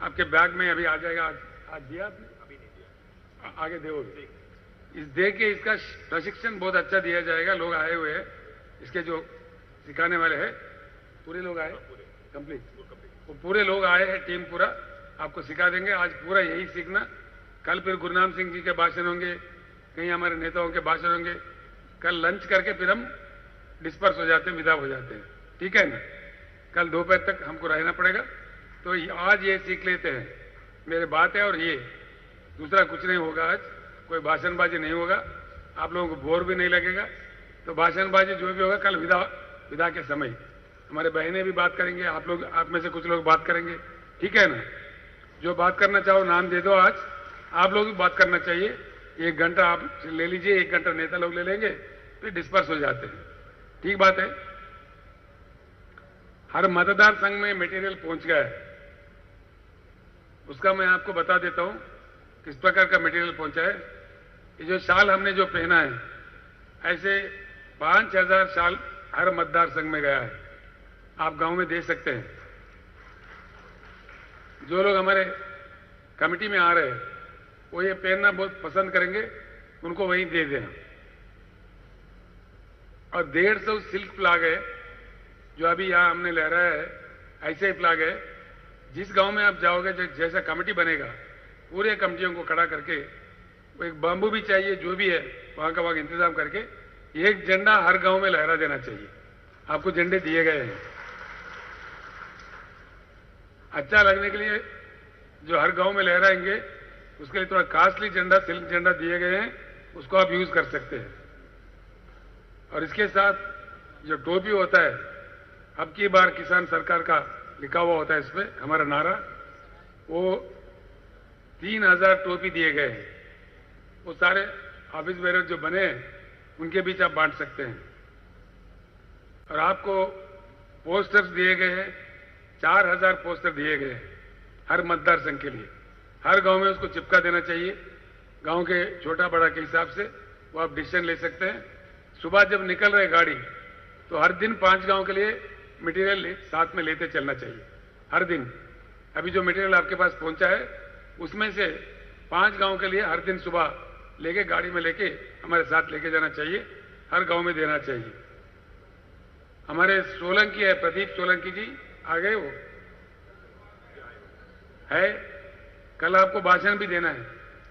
आपके बैग में अभी आ जाएगा। आज दिया आपने? अभी नहीं दिया, आगे दोगे। इस दे के इसका प्रशिक्षण बहुत अच्छा दिया जाएगा। लोग आए हुए हैं, इसके जो सिखाने वाले हैं पूरे लोग आए, कंप्लीट वो पूरे लोग आए हैं, टीम पूरा आपको सिखा देंगे। आज पूरा यही सीखना, कल फिर गुरुनाम सिंह जी के भाषण होंगे, कहीं हमारे नेताओं के भाषण होंगे। कल लंच करके फिर हम डिस्पर्स हो जाते हैं, विदा हो जाते हैं, ठीक है ना? कल दोपहर तक हमको रहना पड़ेगा, तो आज ये सीख लेते हैं, मेरी बात है। और ये दूसरा कुछ नहीं होगा, आज कोई भाषणबाजी नहीं होगा, आप लोगों को बोर भी नहीं लगेगा। तो भाषणबाजी जो भी होगा कल विदा के समय हमारे बहनें भी बात करेंगे, आप में से कुछ लोग बात करेंगे, ठीक है ना? जो बात करना चाहो नाम दे दो, आज आप लोग भी बात करना चाहिए। 1 घंटा आप ले लीजिए, 1 घंटा नेता लोग ले लेंगे, फिर डिस्पर्स हो जाते हैं, ठीक बात है। हर मतदार संघ में मटेरियल पहुंच गया है, उसका मैं आपको बता देता हूं किस प्रकार का मटेरियल पहुंचा है। ये जो शाल हमने जो पहना है, ऐसे 5000 शाल हर मतदार संघ में गया है, आप गांव में दे सकते हैं। जो लोग हमारे कमेटी में आ रहे हैं वो ये पहनना बहुत पसंद करेंगे, उनको वहीं दे दें। और 150 सिल्क प्लाग है जो अभी यहां हमने लहराया है, ऐसे ही प्लाग है। जिस गांव में आप जाओगे, जैसा कमेटी बनेगा, पूरे कमेटियों को खड़ा करके, वो एक बांबू भी चाहिए, जो भी है वहां का वहां इंतजाम करके, एक झंडा हर गांव में लहरा देना चाहिए। आपको झंडे दिए गए हैं, अच्छा लगने के लिए जो हर गांव में लहराएंगे, उसके लिए थोड़ा कास्टली झंडा, सिल्क झंडा दिए गए हैं, उसको आप यूज कर सकते हैं। और इसके साथ जो टोपी होता है, अब की बार किसान सरकार का लिखा हुआ होता है इस पे हमारा नारा, वो 3000 टोपी दिए गए हैं। वो सारे ऑफिस बेरर जो बने हैं उनके बीच आप बांट सकते हैं। और आपको पोस्टर्स दिए गए हैं, 4000 पोस्टर दिए गए हैं हर मतदार संघ के लिए। हर गांव में उसको चिपका देना चाहिए, गांव के छोटा बड़ा के हिसाब से वो आप डिसीजन ले सकते हैं। सुबह जब निकल रहे गाड़ी, तो हर दिन 5 गांव के लिए मटेरियल साथ में लेते चलना चाहिए, हर दिन। अभी जो मटेरियल आपके पास पहुंचा है उसमें से 5 गांव के लिए हर दिन सुबह लेके गाड़ी में लेके हमारे साथ लेके जाना चाहिए, हर गांव में देना चाहिए। हमारे सोलंकी है, प्रदीप सोलंकी जी आ गए, वो है, कल आपको भाषण भी देना है,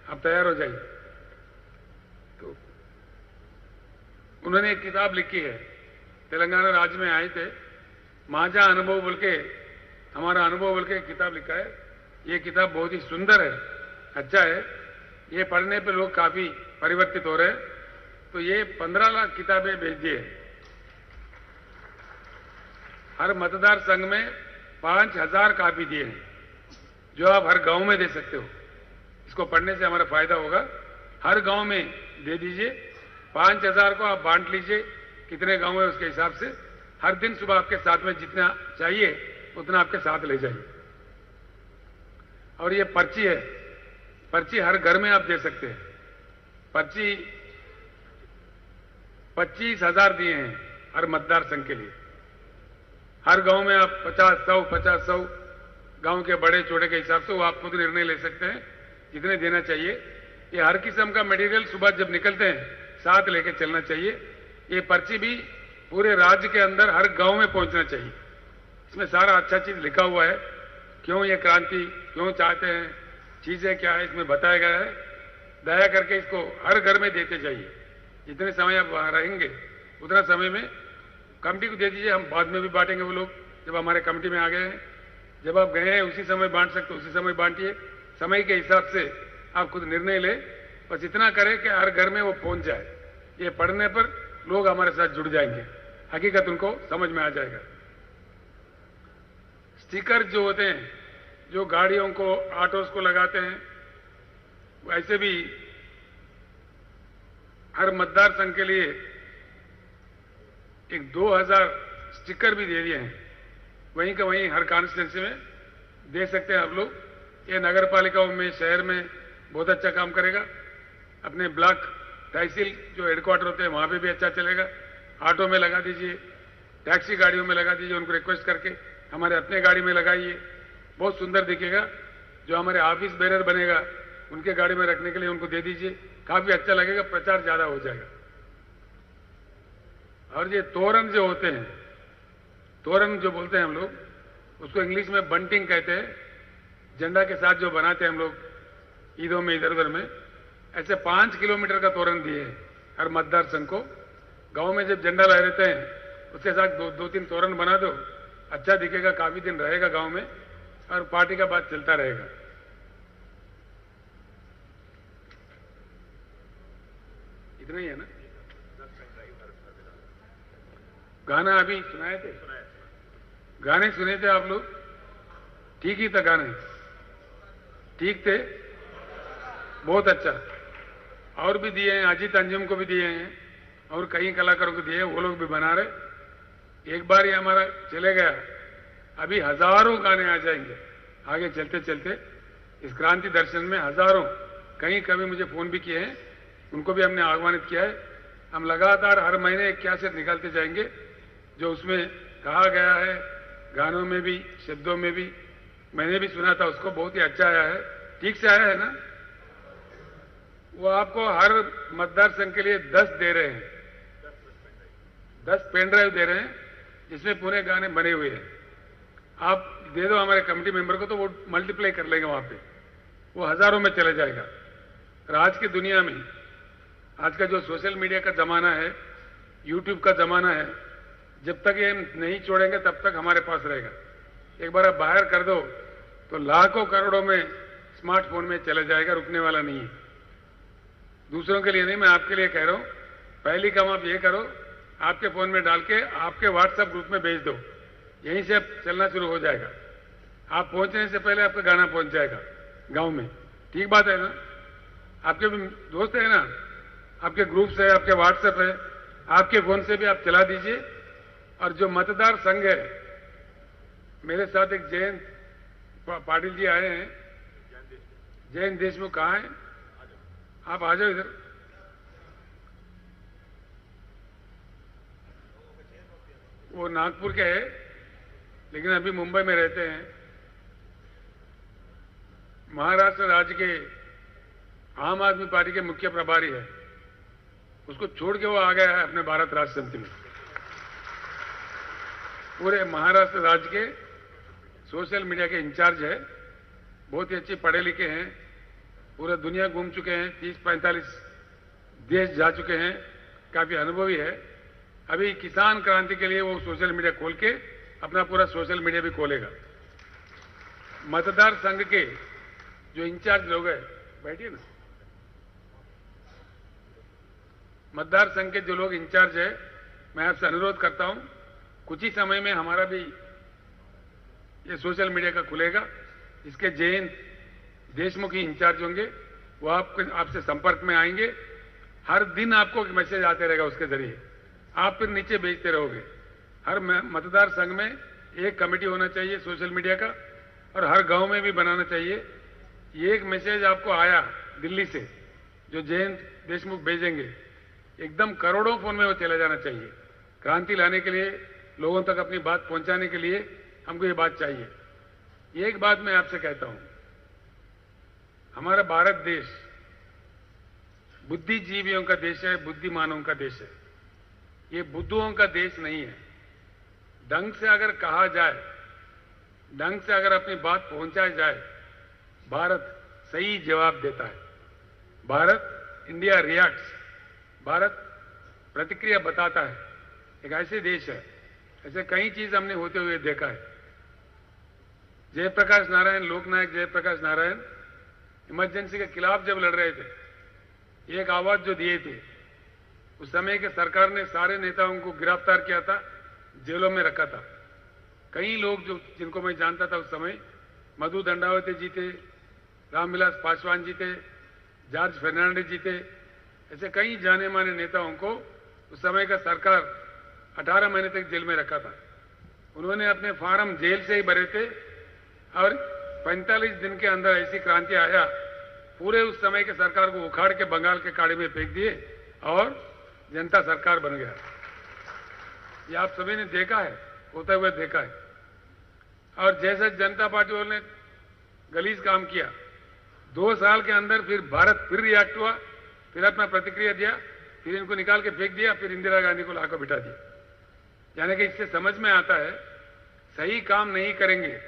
आप तैयार हो जाइए। तो उन्होंने एक किताब लिखी है, तेलंगाना राज्य में आए थे, माझा अनुभव बोल के, हमारा अनुभव बोल के किताब लिखा है। ये किताब बहुत ही सुंदर है, अच्छा है, ये पढ़ने पे लोग काफी परिवर्तित हो रहे हैं। तो ये 15 लाख किताबें भेज दिए। हर मतदार संघ में 5000 कापी दिए हैं, जो आप हर गांव में दे सकते हो। इसको पढ़ने से हमारा फायदा होगा। हर गांव में दे दीजिए, 5000 को आप बांट लीजिए, कितने गांव है उसके हिसाब से। हर दिन सुबह आपके साथ में जितना चाहिए उतना आपके साथ ले जाइए। और ये पर्ची है, पर्ची हर घर में आप दे सकते हैं। पर्ची 25,000 दिए हैं हर मतदार संघ के लिए। हर गांव में आप 50-100 गांव के बड़े छोटे के हिसाब से वो आप खुद निर्णय ले सकते हैं जितने देना चाहिए। ये हर किस्म का मटेरियल सुबह जब निकलते हैं साथ लेके चलना चाहिए। ये पर्ची भी पूरे राज्य के अंदर हर गांव में पहुंचना चाहिए। इसमें सारा अच्छा चीज लिखा हुआ है, क्यों ये क्रांति क्यों चाहते हैं, चीजें क्या है, इसमें बताया गया है। दया करके इसको हर घर में देते जाइए। जितने समय आप वहां रहेंगे उतना समय में कमेटी को दे दीजिए, हम बाद में भी बांटेंगे वो लोग जब हमारे कमेटी में आ गए हैं। जब आप गए हैं उसी समय बांट सकते, उसी समय बांटिए, समय के हिसाब से आप खुद निर्णय ले। बस इतना करें कि हर घर में वो पहुंच जाए। ये पढ़ने पर लोग हमारे साथ जुड़ जाएंगे, हकीकत उनको समझ में आ जाएगा। स्टिकर जो होते हैं, जो गाड़ियों को, ऑटोस को लगाते हैं, वैसे भी हर मतदार संघ के लिए एक 2000 स्टिकर भी दे दिए हैं, वहीं का वहीं हर कॉन्स्टिट्यूंसी में दे सकते हैं आप लोग। ये नगर पालिकाओं में, शहर में बहुत अच्छा काम करेगा। अपने ब्लॉक तहसील जो हेडक्वार्टर होते हैं वहां पे भी अच्छा चलेगा। ऑटो में लगा दीजिए, टैक्सी गाड़ियों में लगा दीजिए, उनको रिक्वेस्ट करके हमारे अपने गाड़ी में लगाइए, बहुत सुंदर दिखेगा। जो हमारे ऑफिस बेरर बनेगा उनके गाड़ी में रखने के लिए उनको दे दीजिए, काफी अच्छा लगेगा, प्रचार ज्यादा हो जाएगा। और ये तोरण जो होते हैं, तोरण जो बोलते हैं हम लोग, उसको इंग्लिश में बंटिंग कहते हैं। झंडा के साथ जो बनाते हैं हम लोग ईदों में, इधर उधर में, ऐसे 5 किलोमीटर का तोरण दिए हैं हर मतदार संघ को। गांव में जब झंडा लहराते हैं उसके साथ दो तीन तोरण बना दो, अच्छा दिखेगा, काफी दिन रहेगा गांव में और पार्टी का बात चलता रहेगा। इतना ही है ना? गाना अभी सुनाए थे, गाने सुने थे आप लोग? ठीक ही था, गाने ठीक थे, बहुत अच्छा। और भी दिए हैं, अजीत अंजुम को भी दिए हैं और कई कलाकारों को दिए हैं, वो लोग भी बना रहे। एक बार ये हमारा चले गया, अभी हजारों गाने आ जाएंगे आगे चलते चलते। इस क्रांति दर्शन में हजारों, कई कवि मुझे फोन भी किए हैं, उनको भी हमने आह्वानित किया है। हम लगातार हर महीने एक कैसेट निकालते जाएंगे जो उसमें कहा गया है, गानों में भी, शब्दों में भी। मैंने भी सुना था उसको, बहुत ही अच्छा आया है, ठीक से आया है ना? वो आपको हर मतदार संघ के लिए 10 दे रहे हैं, 10 पेन ड्राइव दे रहे हैं जिसमें पूरे गाने बने हुए हैं। आप दे दो हमारे कमेटी मेंबर को तो वो मल्टीप्लाई कर लेंगे, वहां पे वो हजारों में चले जाएगा। और आज की दुनिया में, आज का जो सोशल मीडिया का जमाना है, यूट्यूब का जमाना है, जब तक ये नहीं छोड़ेंगे तब तक हमारे पास रहेगा। एक बार आप बाहर कर दो तो लाखों करोड़ों में स्मार्टफोन में चले जाएगा, रुकने वाला नहीं है। दूसरों के लिए नहीं, मैं आपके लिए कह रहा हूं। पहली काम आप ये करो, आपके फोन में डाल के आपके व्हाट्सएप ग्रुप में भेज दो, यहीं से अब चलना शुरू हो जाएगा। आप पहुंचने से पहले आपका गाना पहुंच जाएगा गांव में। ठीक बात है ना? आपके भी दोस्त है ना, आपके ग्रुप्स है, आपके व्हाट्सएप है, आपके फोन से भी आप चला दीजिए। और जो मतदार संघ है, मेरे साथ एक जयंत पाटिल जी आए हैं, जयंत देशमुख कहाँ है? आप आ जाओ इधर। वो नागपुर के हैं लेकिन अभी मुंबई में रहते हैं। महाराष्ट्र राज्य के आम आदमी पार्टी के मुख्य प्रभारी है, उसको छोड़ के वो आ गया है अपने भारत राष्ट्र समिति में। पूरे महाराष्ट्र राज्य के सोशल मीडिया के इंचार्ज है, बहुत ही अच्छे पढ़े लिखे हैं, पूरा दुनिया घूम चुके हैं, 30-45 देश जा चुके हैं, काफी अनुभवी है। अभी किसान क्रांति के लिए वो सोशल मीडिया खोल के अपना पूरा सोशल मीडिया भी खोलेगा। मतदार संघ के जो इंचार्ज लोग हैं, बैठिए ना, मतदार संघ के जो लोग इंचार्ज है, मैं आपसे अनुरोध करता हूं, कुछ ही समय में हमारा भी ये सोशल मीडिया का खुलेगा। इसके जयंत देशमुख ही इंचार्ज होंगे, वो आपसे संपर्क में आएंगे। हर दिन आपको मैसेज आते रहेगा उसके जरिए, आप फिर नीचे भेजते रहोगे। हर मतदार संघ में एक कमेटी होना चाहिए सोशल मीडिया का, और हर गांव में भी बनाना चाहिए। ये एक मैसेज आपको आया दिल्ली से जो जयंत देशमुख भेजेंगे, एकदम करोड़ों फोन में वो चला जाना चाहिए। क्रांति लाने के लिए, लोगों तक अपनी बात पहुंचाने के लिए हमको ये बात चाहिए। एक बात मैं आपसे कहता हूं, हमारा भारत देश बुद्धिजीवियों का देश है, बुद्धिमानों का देश है। ये बुद्धुओं का देश नहीं है। ढंग से अगर कहा जाए, ढंग से अगर अपनी बात पहुंचाई जाए, भारत सही जवाब देता है। भारत, इंडिया रिएक्ट्स, भारत प्रतिक्रिया बताता है। एक ऐसे देश है, ऐसे कई चीज हमने होते हुए देखा है। जयप्रकाश नारायण, लोकनायक जयप्रकाश नारायण इमरजेंसी के खिलाफ जब लड़ रहे थे, एक आवाज जो दिए थे, उस समय के सरकार ने सारे नेताओं को गिरफ्तार किया था, जेलों में रखा था। कई लोग जो जिनको मैं जानता था उस समय, मधु दंडावती जी थे, रामविलास पासवान जी थे, जॉर्ज फर्नांडिस जी थे, ऐसे कई जाने माने नेताओं को उस समय का सरकार 18 महीने तक जेल में रखा था। उन्होंने अपने फार्म जेल से ही भरे थे और 45 दिन के अंदर ऐसी क्रांति आया, पूरे उस समय के सरकार को उखाड़ के बंगाल के खाड़ी में फेंक दिए और जनता सरकार बन गया। ये आप सभी ने देखा है, होते हुए देखा है। और जैसे जनता पार्टी वालों ने गलीज काम किया, 2 साल के अंदर फिर भारत फिर रिएक्ट हुआ, फिर अपना प्रतिक्रिया दिया, फिर इनको निकाल के फेंक दिया, फिर इंदिरा गांधी को लाकर बिठा दिया। यानी कि इससे समझ में आता है, सही काम नहीं करेंगे,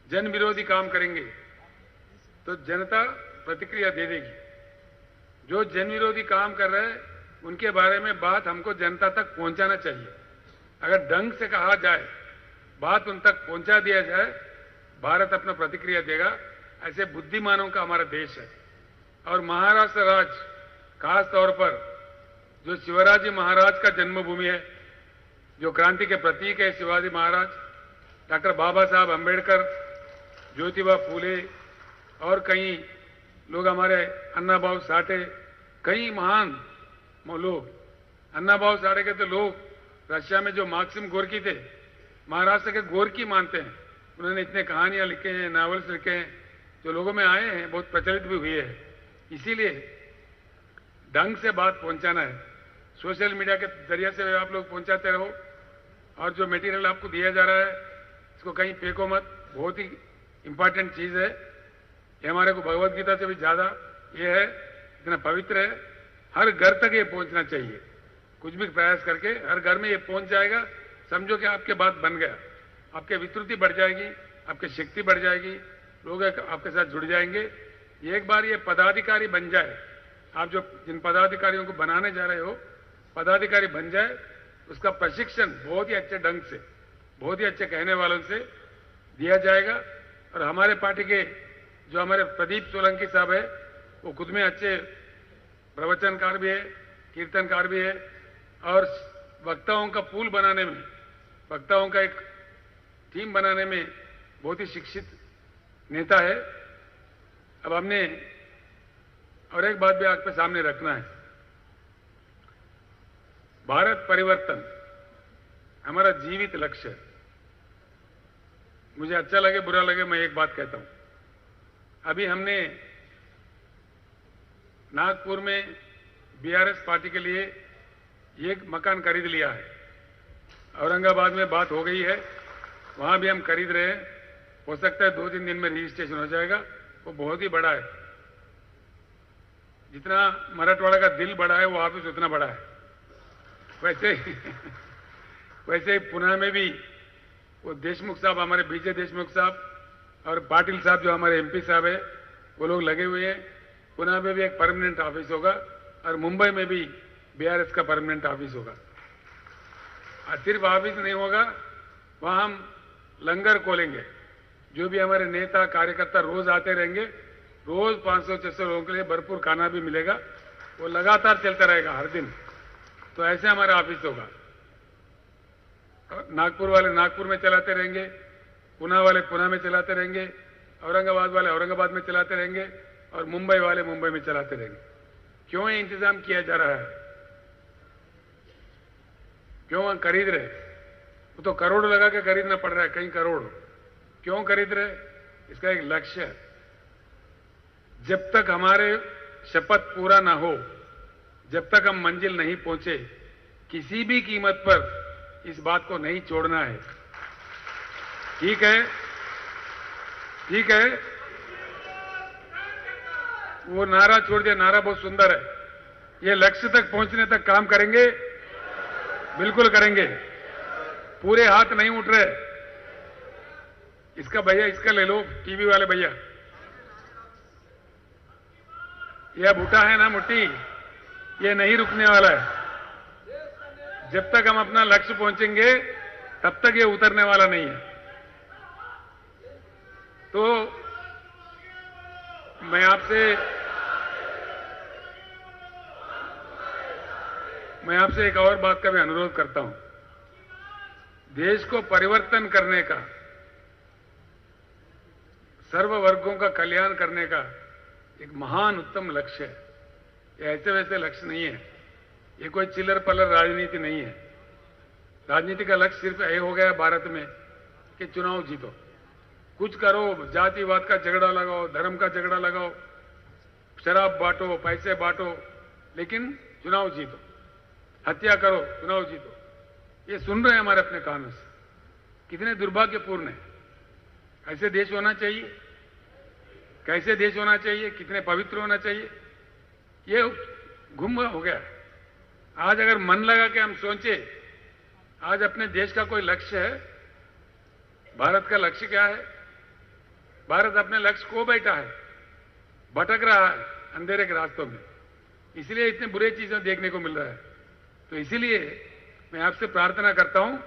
जन विरोधी काम करेंगे तो जनता प्रतिक्रिया दे देगी। जो जन विरोधी काम कर रहे हैं उनके बारे में बात हमको जनता तक पहुंचाना चाहिए। अगर ढंग से कहा जाए, बात उन तक पहुंचा दिया जाए, भारत अपना प्रतिक्रिया देगा। ऐसे बुद्धिमानों का हमारा देश है। और महाराष्ट्र राज्य खास तौर पर जो शिवाजी महाराज का जन्मभूमि है, जो क्रांति के प्रतीक है, शिवाजी महाराज, डॉक्टर बाबा साहब अम्बेडकर, ज्योतिबा फूले और कई लोग, हमारे अन्ना भाऊ साठे, कई महान लोग। अन्ना भाऊ साठे के तो लोग रशिया में जो मार्क्सिम गोर्की थे, महाराष्ट्र के गोर्की मानते हैं। उन्होंने इतने कहानियां लिखे हैं, नॉवेल्स लिखे हैं, जो लोगों में आए हैं, बहुत प्रचलित भी हुए हैं। इसीलिए ढंग से बात पहुंचाना है। सोशल मीडिया के जरिए से आप लोग पहुंचाते रहो, और जो मटेरियल आपको दिया जा रहा है इसको कहीं फेंको मत। बहुत ही इंपॉर्टेंट चीज है ये, हमारे को भगवत गीता से भी ज्यादा ये है, इतना पवित्र है। हर घर तक ये पहुंचना चाहिए। कुछ भी प्रयास करके हर घर में ये पहुंच जाएगा, समझो कि आपके बात बन गया, आपके विस्तृति बढ़ जाएगी, आपकी शक्ति बढ़ जाएगी, लोग आपके साथ जुड़ जाएंगे। एक बार ये पदाधिकारी बन जाए, आप जो जिन पदाधिकारियों को बनाने जा रहे हो, पदाधिकारी बन जाए, उसका प्रशिक्षण बहुत ही अच्छे ढंग से, बहुत ही अच्छे कहने वालों से दिया जाएगा। और हमारे पार्टी के जो हमारे प्रदीप सोलंकी साहब है, वो खुद में अच्छे प्रवचनकार भी है, कीर्तनकार भी है, और वक्ताओं का पूल बनाने में, वक्ताओं का एक टीम बनाने में बहुत ही शिक्षित नेता है। अब हमने और एक बात भी आपके सामने रखना है, भारत परिवर्तन हमारा जीवित लक्ष्य है। मुझे अच्छा लगे बुरा लगे, मैं एक बात कहता हूं। अभी हमने नागपुर में बीआरएस पार्टी के लिए एक मकान खरीद लिया है। औरंगाबाद में बात हो गई है, वहां भी हम खरीद रहे हैं। हो सकता है 2-3 दिन में रजिस्ट्रेशन हो जाएगा। वो बहुत ही बड़ा है। जितना मराठवाड़ा का दिल बड़ा है, वो ऑफिस उतना बड़ा है। वैसे ही पुणे में भी वो देशमुख साहब, हमारे विजय देशमुख साहब, और पाटिल साहब जो हमारे एमपी साहब है, वो लोग लगे हुए हैं। पुणे में भी एक परमानेंट ऑफिस होगा, और मुंबई में भी बीआरएस का परमानेंट ऑफिस होगा। और सिर्फ ऑफिस नहीं होगा, वहां हम लंगर खोलेंगे। जो भी हमारे नेता कार्यकर्ता रोज आते रहेंगे, रोज 500-600 लोगों के लिए भरपूर खाना भी मिलेगा। वो लगातार चलता रहेगा हर दिन। तो ऐसे हमारा ऑफिस होगा। नागपुर वाले नागपुर में चलाते रहेंगे, पुणे वाले पुणे में चलाते रहेंगे, औरंगाबाद वाले औरंगाबाद में चलाते रहेंगे, और मुंबई वाले मुंबई में चलाते रहेंगे। क्यों ये इंतजाम किया जा रहा है? क्यों हम खरीद रहे? वो तो करोड़ लगा के खरीदना पड़ रहा है, कई करोड़। क्यों खरीद रहे? इसका एक लक्ष्य है। जब तक हमारे शपथ पूरा ना हो, जब तक हम मंजिल नहीं पहुंचे, किसी भी कीमत पर इस बात को नहीं छोड़ना है। ठीक है? ठीक है? वो नारा छोड़ दिया, नारा बहुत सुंदर है। ये लक्ष्य तक पहुंचने तक काम करेंगे, बिल्कुल करेंगे। पूरे हाथ नहीं उठ रहे। इसका भैया, इसका ले लो, टीवी वाले भैया। ये अब उठा है ना मुट्ठी, ये नहीं रुकने वाला है। जब तक हम अपना लक्ष्य पहुंचेंगे तब तक ये उतरने वाला नहीं है। तो मैं आपसे एक और बात का भी अनुरोध करता हूं। देश को परिवर्तन करने का, सर्व वर्गों का कल्याण करने का एक महान उत्तम लक्ष्य है। ये ऐसे वैसे लक्ष्य नहीं है, ये कोई चिल्लर पल्लर राजनीति नहीं है। राजनीति का लक्ष्य सिर्फ ये हो गया है भारत में कि चुनाव जीतो, कुछ करो, जातिवाद का झगड़ा लगाओ, धर्म का झगड़ा लगाओ, शराब बांटो, पैसे बांटो, लेकिन चुनाव जीतो, हत्या करो, चुनाव जीतो। ये सुन रहे हैं हमारे अपने कानों से। कितने दुर्भाग्यपूर्ण है। ऐसे देश होना चाहिए? कैसे देश होना चाहिए? कितने पवित्र होना चाहिए? ये गुम हो गया। आज अगर मन लगा के हम सोचे, आज अपने देश का कोई लक्ष्य है? भारत का लक्ष्य क्या है? भारत अपने लक्ष्य को बैठा है, भटक रहा है अंधेरे के रास्तों में, इसलिए इतने बुरे चीजें देखने को मिल रहा है। तो इसीलिए मैं आपसे प्रार्थना करता हूं,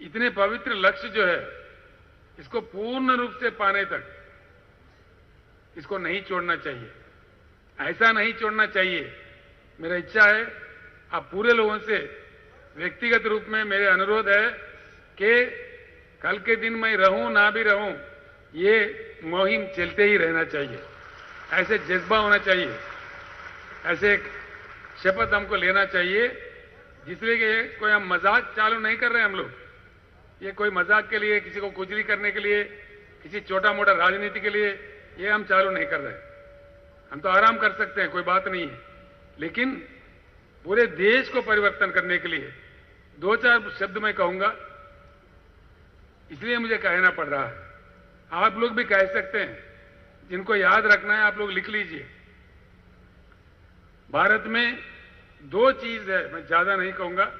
इतने पवित्र लक्ष्य जो है इसको पूर्ण रूप से पाने तक इसको नहीं छोड़ना चाहिए, ऐसा नहीं छोड़ना चाहिए। मेरा इच्छा है आप पूरे लोगों से व्यक्तिगत रूप में मेरे अनुरोध है कि कल के दिन मैं रहूं ना भी रहूं, ये मुहिम चलते ही रहना चाहिए। ऐसे जज्बा होना चाहिए, ऐसे एक शपथ हमको लेना चाहिए जिसलिए कि कोई हम मजाक चालू नहीं कर रहे हैं हम लोग। ये कोई मजाक के लिए, किसी को खुजली करने के लिए, किसी छोटा मोटा राजनीति के लिए ये हम चालू नहीं कर रहे। हम तो आराम कर सकते हैं, कोई बात नहीं है, लेकिन पूरे देश को परिवर्तन करने के लिए दो चार शब्द मैं कहूंगा, इसलिए मुझे कहना पड़ रहा है। आप लोग भी कह सकते हैं, जिनको याद रखना है आप लोग लिख लीजिए। भारत में दो चीज है, मैं ज्यादा नहीं कहूंगा।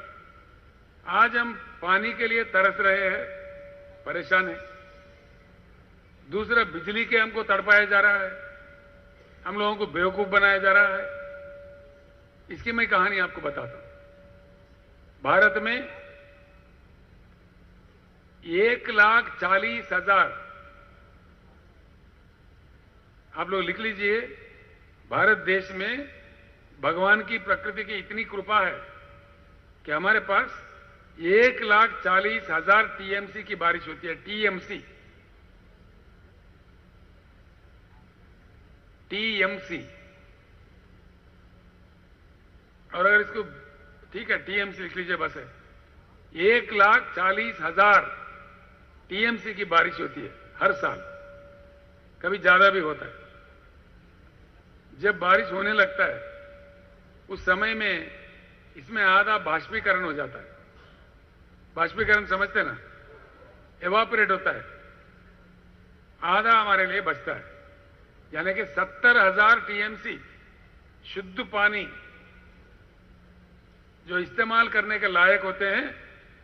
आज हम पानी के लिए तरस रहे हैं, परेशान हैं। दूसरा, बिजली के हमको तड़पाया जा रहा है, हम लोगों को बेवकूफ बनाया जा रहा है। इसकी मैं कहानी आपको बताता हूं। भारत में 1,40,000, आप लोग लिख लीजिए, भारत देश में भगवान की, प्रकृति की इतनी कृपा है कि हमारे पास 1,40,000 टीएमसी की बारिश होती है। TMC, TMC. और अगर इसको, ठीक है, टीएमसी लिख लीजिए, बस है। 1,40,000 टीएमसी की बारिश होती है हर साल, कभी ज्यादा भी होता है। जब बारिश होने लगता है उस समय में इसमें आधा बाष्पीकरण हो जाता है। बाष्पीकरण समझते ना, एवापोरेट होता है, आधा हमारे लिए बचता है। यानी कि 70,000 टीएमसी शुद्ध पानी जो इस्तेमाल करने के लायक होते हैं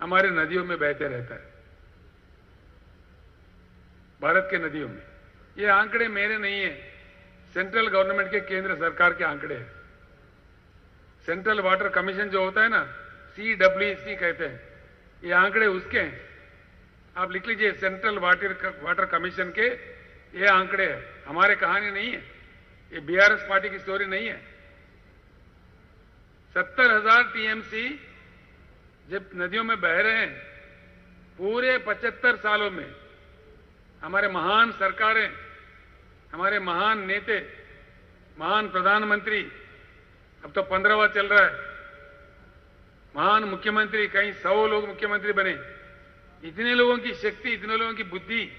हमारे नदियों में बहते रहता है, भारत के नदियों में। ये आंकड़े मेरे नहीं है, सेंट्रल गवर्नमेंट के, केंद्र सरकार के आंकड़े हैं। सेंट्रल वाटर कमीशन जो होता है ना, CWC कहते हैं, ये आंकड़े उसके हैं। आप लिख लीजिए, सेंट्रल वाटर कमीशन के ये आंकड़े हैं, हमारे कहानी नहीं है, ये बीआरएस पार्टी की स्टोरी नहीं है। 70,000 टीएमसी जब नदियों में बह रहे हैं, पूरे 75 सालों में हमारे महान सरकारें, हमारे महान नेते, महान प्रधानमंत्री, अब तो 15वां चल रहा है, महान मुख्यमंत्री, कहीं 100 लोग मुख्यमंत्री बने। इतने लोगों की शक्ति, इतने लोगों की बुद्धि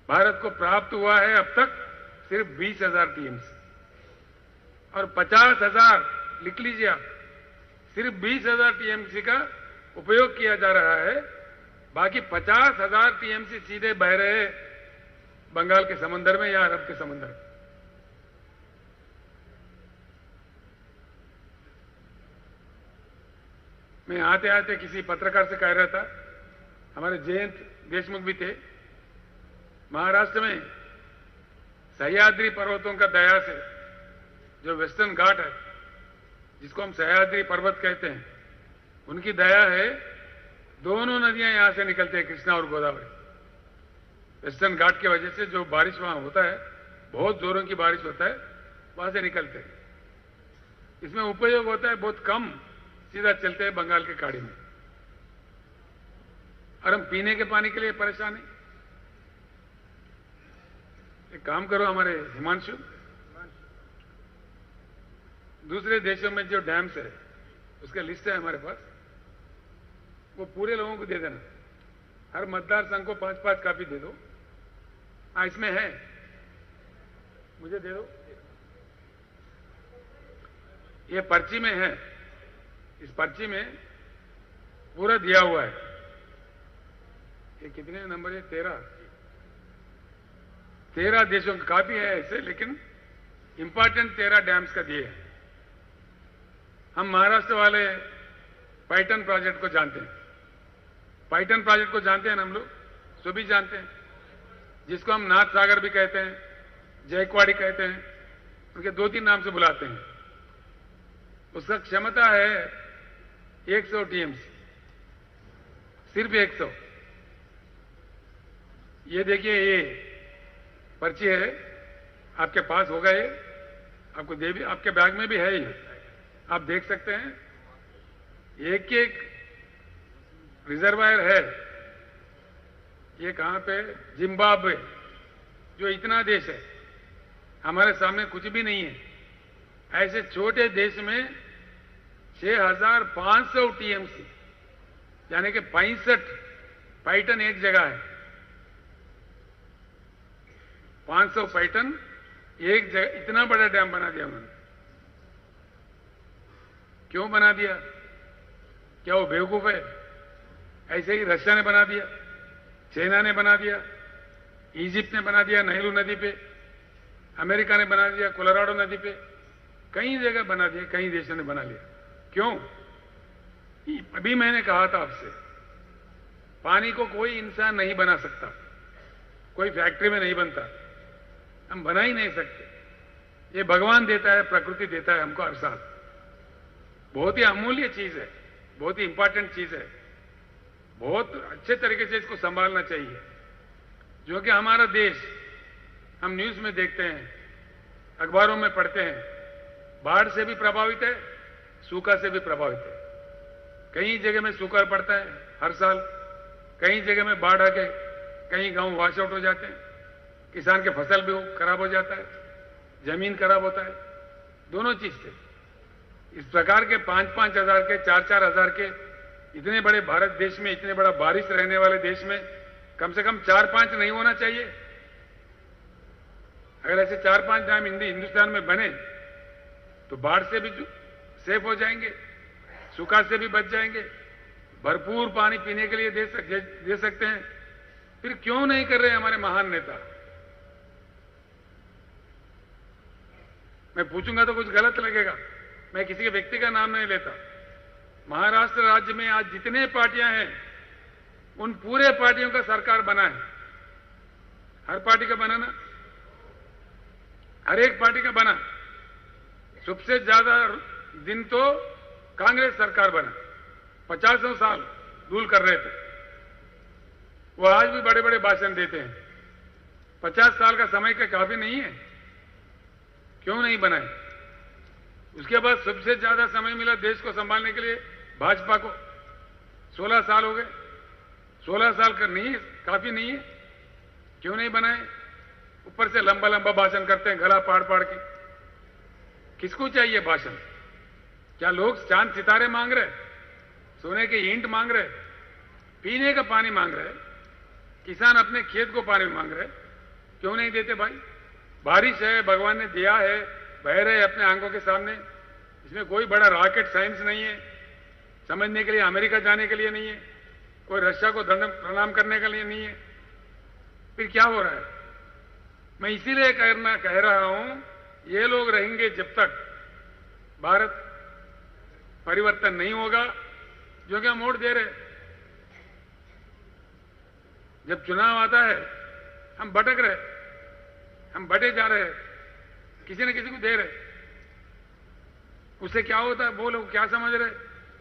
भारत को प्राप्त हुआ है अब तक सिर्फ 20,000 टीएमसी। और 50,000, लिख लीजिए आप, सिर्फ 20,000 टीएमसी का उपयोग किया जा रहा है। बाकी 50,000 टीएमसी सीधे बह रहे बंगाल के समंदर में या अरब के समंदर में। मैं आते आते किसी पत्रकार से कह रहा था, हमारे जयंत देशमुख भी थे, महाराष्ट्र में सह्याद्री पर्वतों का दया से जो वेस्टर्न घाट है, जिसको हम सह्याद्री पर्वत कहते हैं, उनकी दया है, दोनों नदियां यहां से निकलते हैं, कृष्णा और गोदावरी। वेस्टर्न घाट की वजह से जो बारिश वहां होता है, बहुत जोरों की बारिश होता है, वहां से निकलते हैं। इसमें उपयोग होता है बहुत कम, सीधा चलते हैं बंगाल की खाड़ी में। और हम पीने के पानी के लिए परेशान हैं। एक काम करो हमारे हिमांशु, दूसरे देशों में जो डैम्स है उसका लिस्ट है हमारे पास, वो पूरे लोगों को दे देना। हर मतदार संघ को 5-5 कॉपी दे दो। हाँ, इसमें है, मुझे दे दो। ये पर्ची में है, इस पर्ची में पूरा दिया हुआ है। ये कितने नंबर है? 13 देशों की कॉपी है ऐसे, लेकिन इंपॉर्टेंट 13 डैम्स का दिए हैं। हम महाराष्ट्र वाले पैटर्न प्रोजेक्ट को जानते हैं। पैटर्न प्रोजेक्ट को जानते हैं ना हम लोग, सभी जानते हैं, जिसको हम नाथ सागर भी कहते हैं, जयकवाड़ी कहते हैं, उनके 2-3 नाम से बुलाते हैं। उसका क्षमता है 100 टीएमसी, सिर्फ 100। ये देखिए, ये पर्ची है, आपके पास होगा, ये आपको दे भी, आपके बैग में भी है, ये आप देख सकते हैं। एक एक रिजर्वायर है। ये कहां पे? जिम्बाब्वे, जो इतना देश है, हमारे सामने कुछ भी नहीं है। ऐसे छोटे देश में 6500 टीएमसी, यानी कि 65 पैटर्न एक जगह है। 500 पैटर्न एक जगह, इतना बड़ा डैम बना दिया उन्होंने। क्यों बना दिया? क्या वो बेवकूफ है? ऐसे ही रशिया ने बना दिया, चाइना ने बना दिया, इजिप्ट ने बना दिया नाइल नदी पे, अमेरिका ने बना दिया कोलोराडो नदी पे, कई जगह बना दिया, कई देशों ने बना लिया। क्यों? अभी मैंने कहा था आपसे, पानी को कोई इंसान नहीं बना सकता, कोई फैक्ट्री में नहीं बनता, हम बना ही नहीं सकते। ये भगवान देता है, प्रकृति देता है हमको हर साल। बहुत ही अमूल्य चीज है, बहुत ही इंपॉर्टेंट चीज है। बहुत अच्छे तरीके से इसको संभालना चाहिए। जो कि हमारा देश, हम न्यूज में देखते हैं, अखबारों में पढ़ते हैं, बाढ़ से भी प्रभावित है, सूखा से भी प्रभावित है। कई जगह में सूखा पड़ता है हर साल, कई जगह में बाढ़ आके कई गांव वॉश आउट हो जाते हैं, किसान के फसल भी खराब हो जाता है, जमीन खराब होता है, दोनों चीज से। इस प्रकार के 5-5 हजार के, 4-4 हजार के इतने बड़े भारत देश में, इतने बड़ा बारिश रहने वाले देश में कम से कम 4-5 नहीं होना चाहिए। अगर ऐसे 4-5 डैम हिंदुस्तान में बने तो बाढ़ से भी सेफ हो जाएंगे, सूखा से भी बच जाएंगे, भरपूर पानी पीने के लिए दे सकते हैं। फिर क्यों नहीं कर रहे हमारे महान नेता? मैं पूछूंगा तो कुछ गलत लगेगा, मैं किसी के व्यक्ति का नाम नहीं लेता। महाराष्ट्र राज्य में आज जितने पार्टियां हैं, उन पूरे पार्टियों का सरकार बना है। हर पार्टी का बना ना, हर एक पार्टी का बना। सबसे ज्यादा दिन तो कांग्रेस सरकार बना, 50 साल रूल कर रहे थे। वो आज भी बड़े बड़े भाषण देते हैं। 50 साल का समय का काफी नहीं है? क्यों नहीं बनाए? उसके बाद सबसे ज्यादा समय मिला देश को संभालने के लिए भाजपा को, 16 साल हो गए। 16 साल का नहीं है, काफी नहीं है? क्यों नहीं बनाए? ऊपर से लंबा लंबा भाषण करते हैं, गला पाड़ पाड़ के। किसको चाहिए भाषण? क्या लोग चांद सितारे मांग रहे, सोने के ईंट मांग रहे, पीने का पानी मांग रहे, किसान अपने खेत को पानी मांग रहे? क्यों नहीं देते भाई? बारिश है, भगवान ने दिया है, बह रहे अपने आंखों के सामने। इसमें कोई बड़ा रॉकेट साइंस नहीं है, समझने के लिए अमेरिका जाने के लिए नहीं है, कोई रशिया को प्रणाम करने के लिए नहीं है। फिर क्या हो रहा है? मैं इसीलिए कह रहा हूं, ये लोग रहेंगे जब तक भारत परिवर्तन नहीं होगा, जो कि हम वोट दे रहे। जब चुनाव आता है हम भटक रहे, हम बटे जा रहे, किसी न किसी को दे रहे। उससे क्या होता है? वो लोग क्या समझ रहे?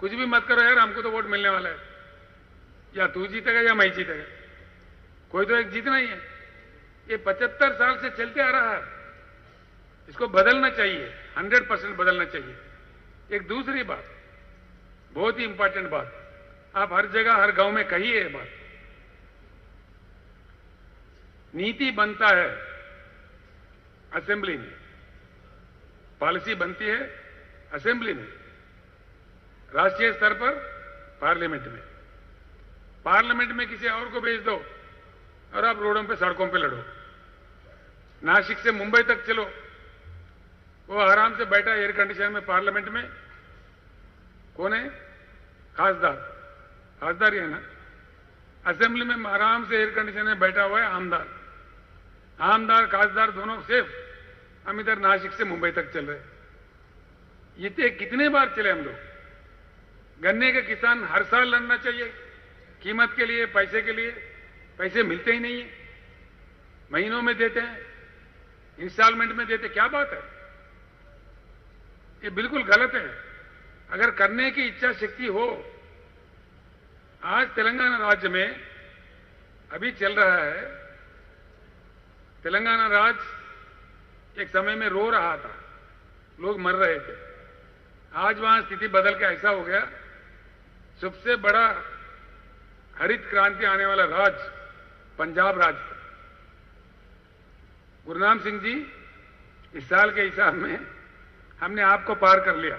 कुछ भी मत करो यार, हमको तो वोट मिलने वाला है, या तू जीतेगा या मैं जीतेगा, कोई तो एक जीतना ही है। ये 75 साल से चलते आ रहा है, इसको बदलना चाहिए, 100% बदलना चाहिए। एक दूसरी बात, बहुत ही इंपॉर्टेंट बात, आप हर जगह हर गांव में कहिए ये बात, नीति बनता है असेंबली में, पॉलिसी बनती है असेंबली में, राष्ट्रीय स्तर पर पार्लियामेंट में। पार्लियामेंट में किसी और को भेज दो और आप रोडों पे सड़कों पे लड़ो। नासिक से मुंबई तक चलो, वो आराम से बैठा एयर कंडीशन में पार्लियामेंट में, कौन है? खासदार, खासदार ही है ना। असेंबली में आराम से एयर कंडीशन में बैठा हुआ है आमदार, आमदार खासदार दोनों सेफ। हम इधर नासिक से मुंबई तक चल रहे, ये कितने बार चले हम लोग। गन्ने के किसान हर साल लड़ना चाहिए कीमत के लिए, पैसे के लिए, पैसे मिलते ही नहीं है, महीनों में देते हैं, इंस्टॉलमेंट में देते, क्या बात है? ये बिल्कुल गलत है। अगर करने की इच्छा शक्ति हो, आज तेलंगाना राज्य में अभी चल रहा है, तेलंगाना राज्य एक समय में रो रहा था, लोग मर रहे थे, आज वहां स्थिति बदल के ऐसा हो गया, सबसे बड़ा हरित क्रांति आने वाला राज्य पंजाब राज्य था। गुरनाम सिंह जी, इस साल के हिसाब में हमने आपको पार कर लिया,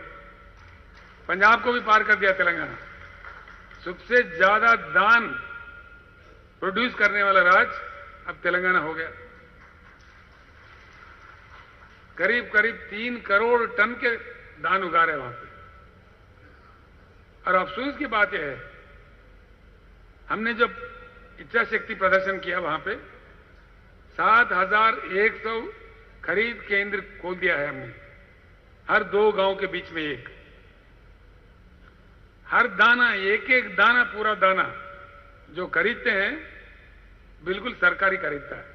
पंजाब को भी पार कर दिया तेलंगाना। सबसे ज्यादा धान प्रोड्यूस करने वाला राज्य अब तेलंगाना हो गया। करीब करीब 3 करोड़ टन के धान उगा रहे वहां पे। और अफसोस की बात यह है, हमने जब इच्छा शक्ति प्रदर्शन किया वहां पे 7100 खरीद केंद्र खोल दिया है हमने, हर 2 गांव के बीच में एक। हर दाना, एक एक दाना, पूरा दाना जो खरीदते हैं बिल्कुल सरकारी खरीदता है,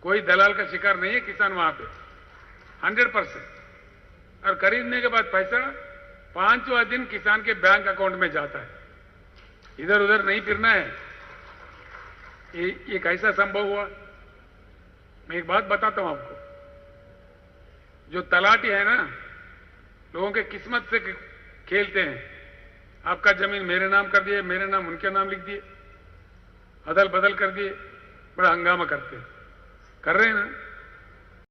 कोई दलाल का शिकार नहीं है किसान वहां पे, 100%। और खरीदने के बाद पैसा 5वां दिन किसान के बैंक अकाउंट में जाता है, इधर उधर नहीं फिरना है। ये कैसा संभव हुआ? मैं एक बात बताता हूं आपको, जो तलाटी है ना, लोगों के किस्मत से खेलते हैं। आपका जमीन मेरे नाम कर दिए, मेरे नाम उनके नाम लिख दिए, अदल बदल कर दिए, बड़ा हंगामा करते हैं, कर रहे हैं ना।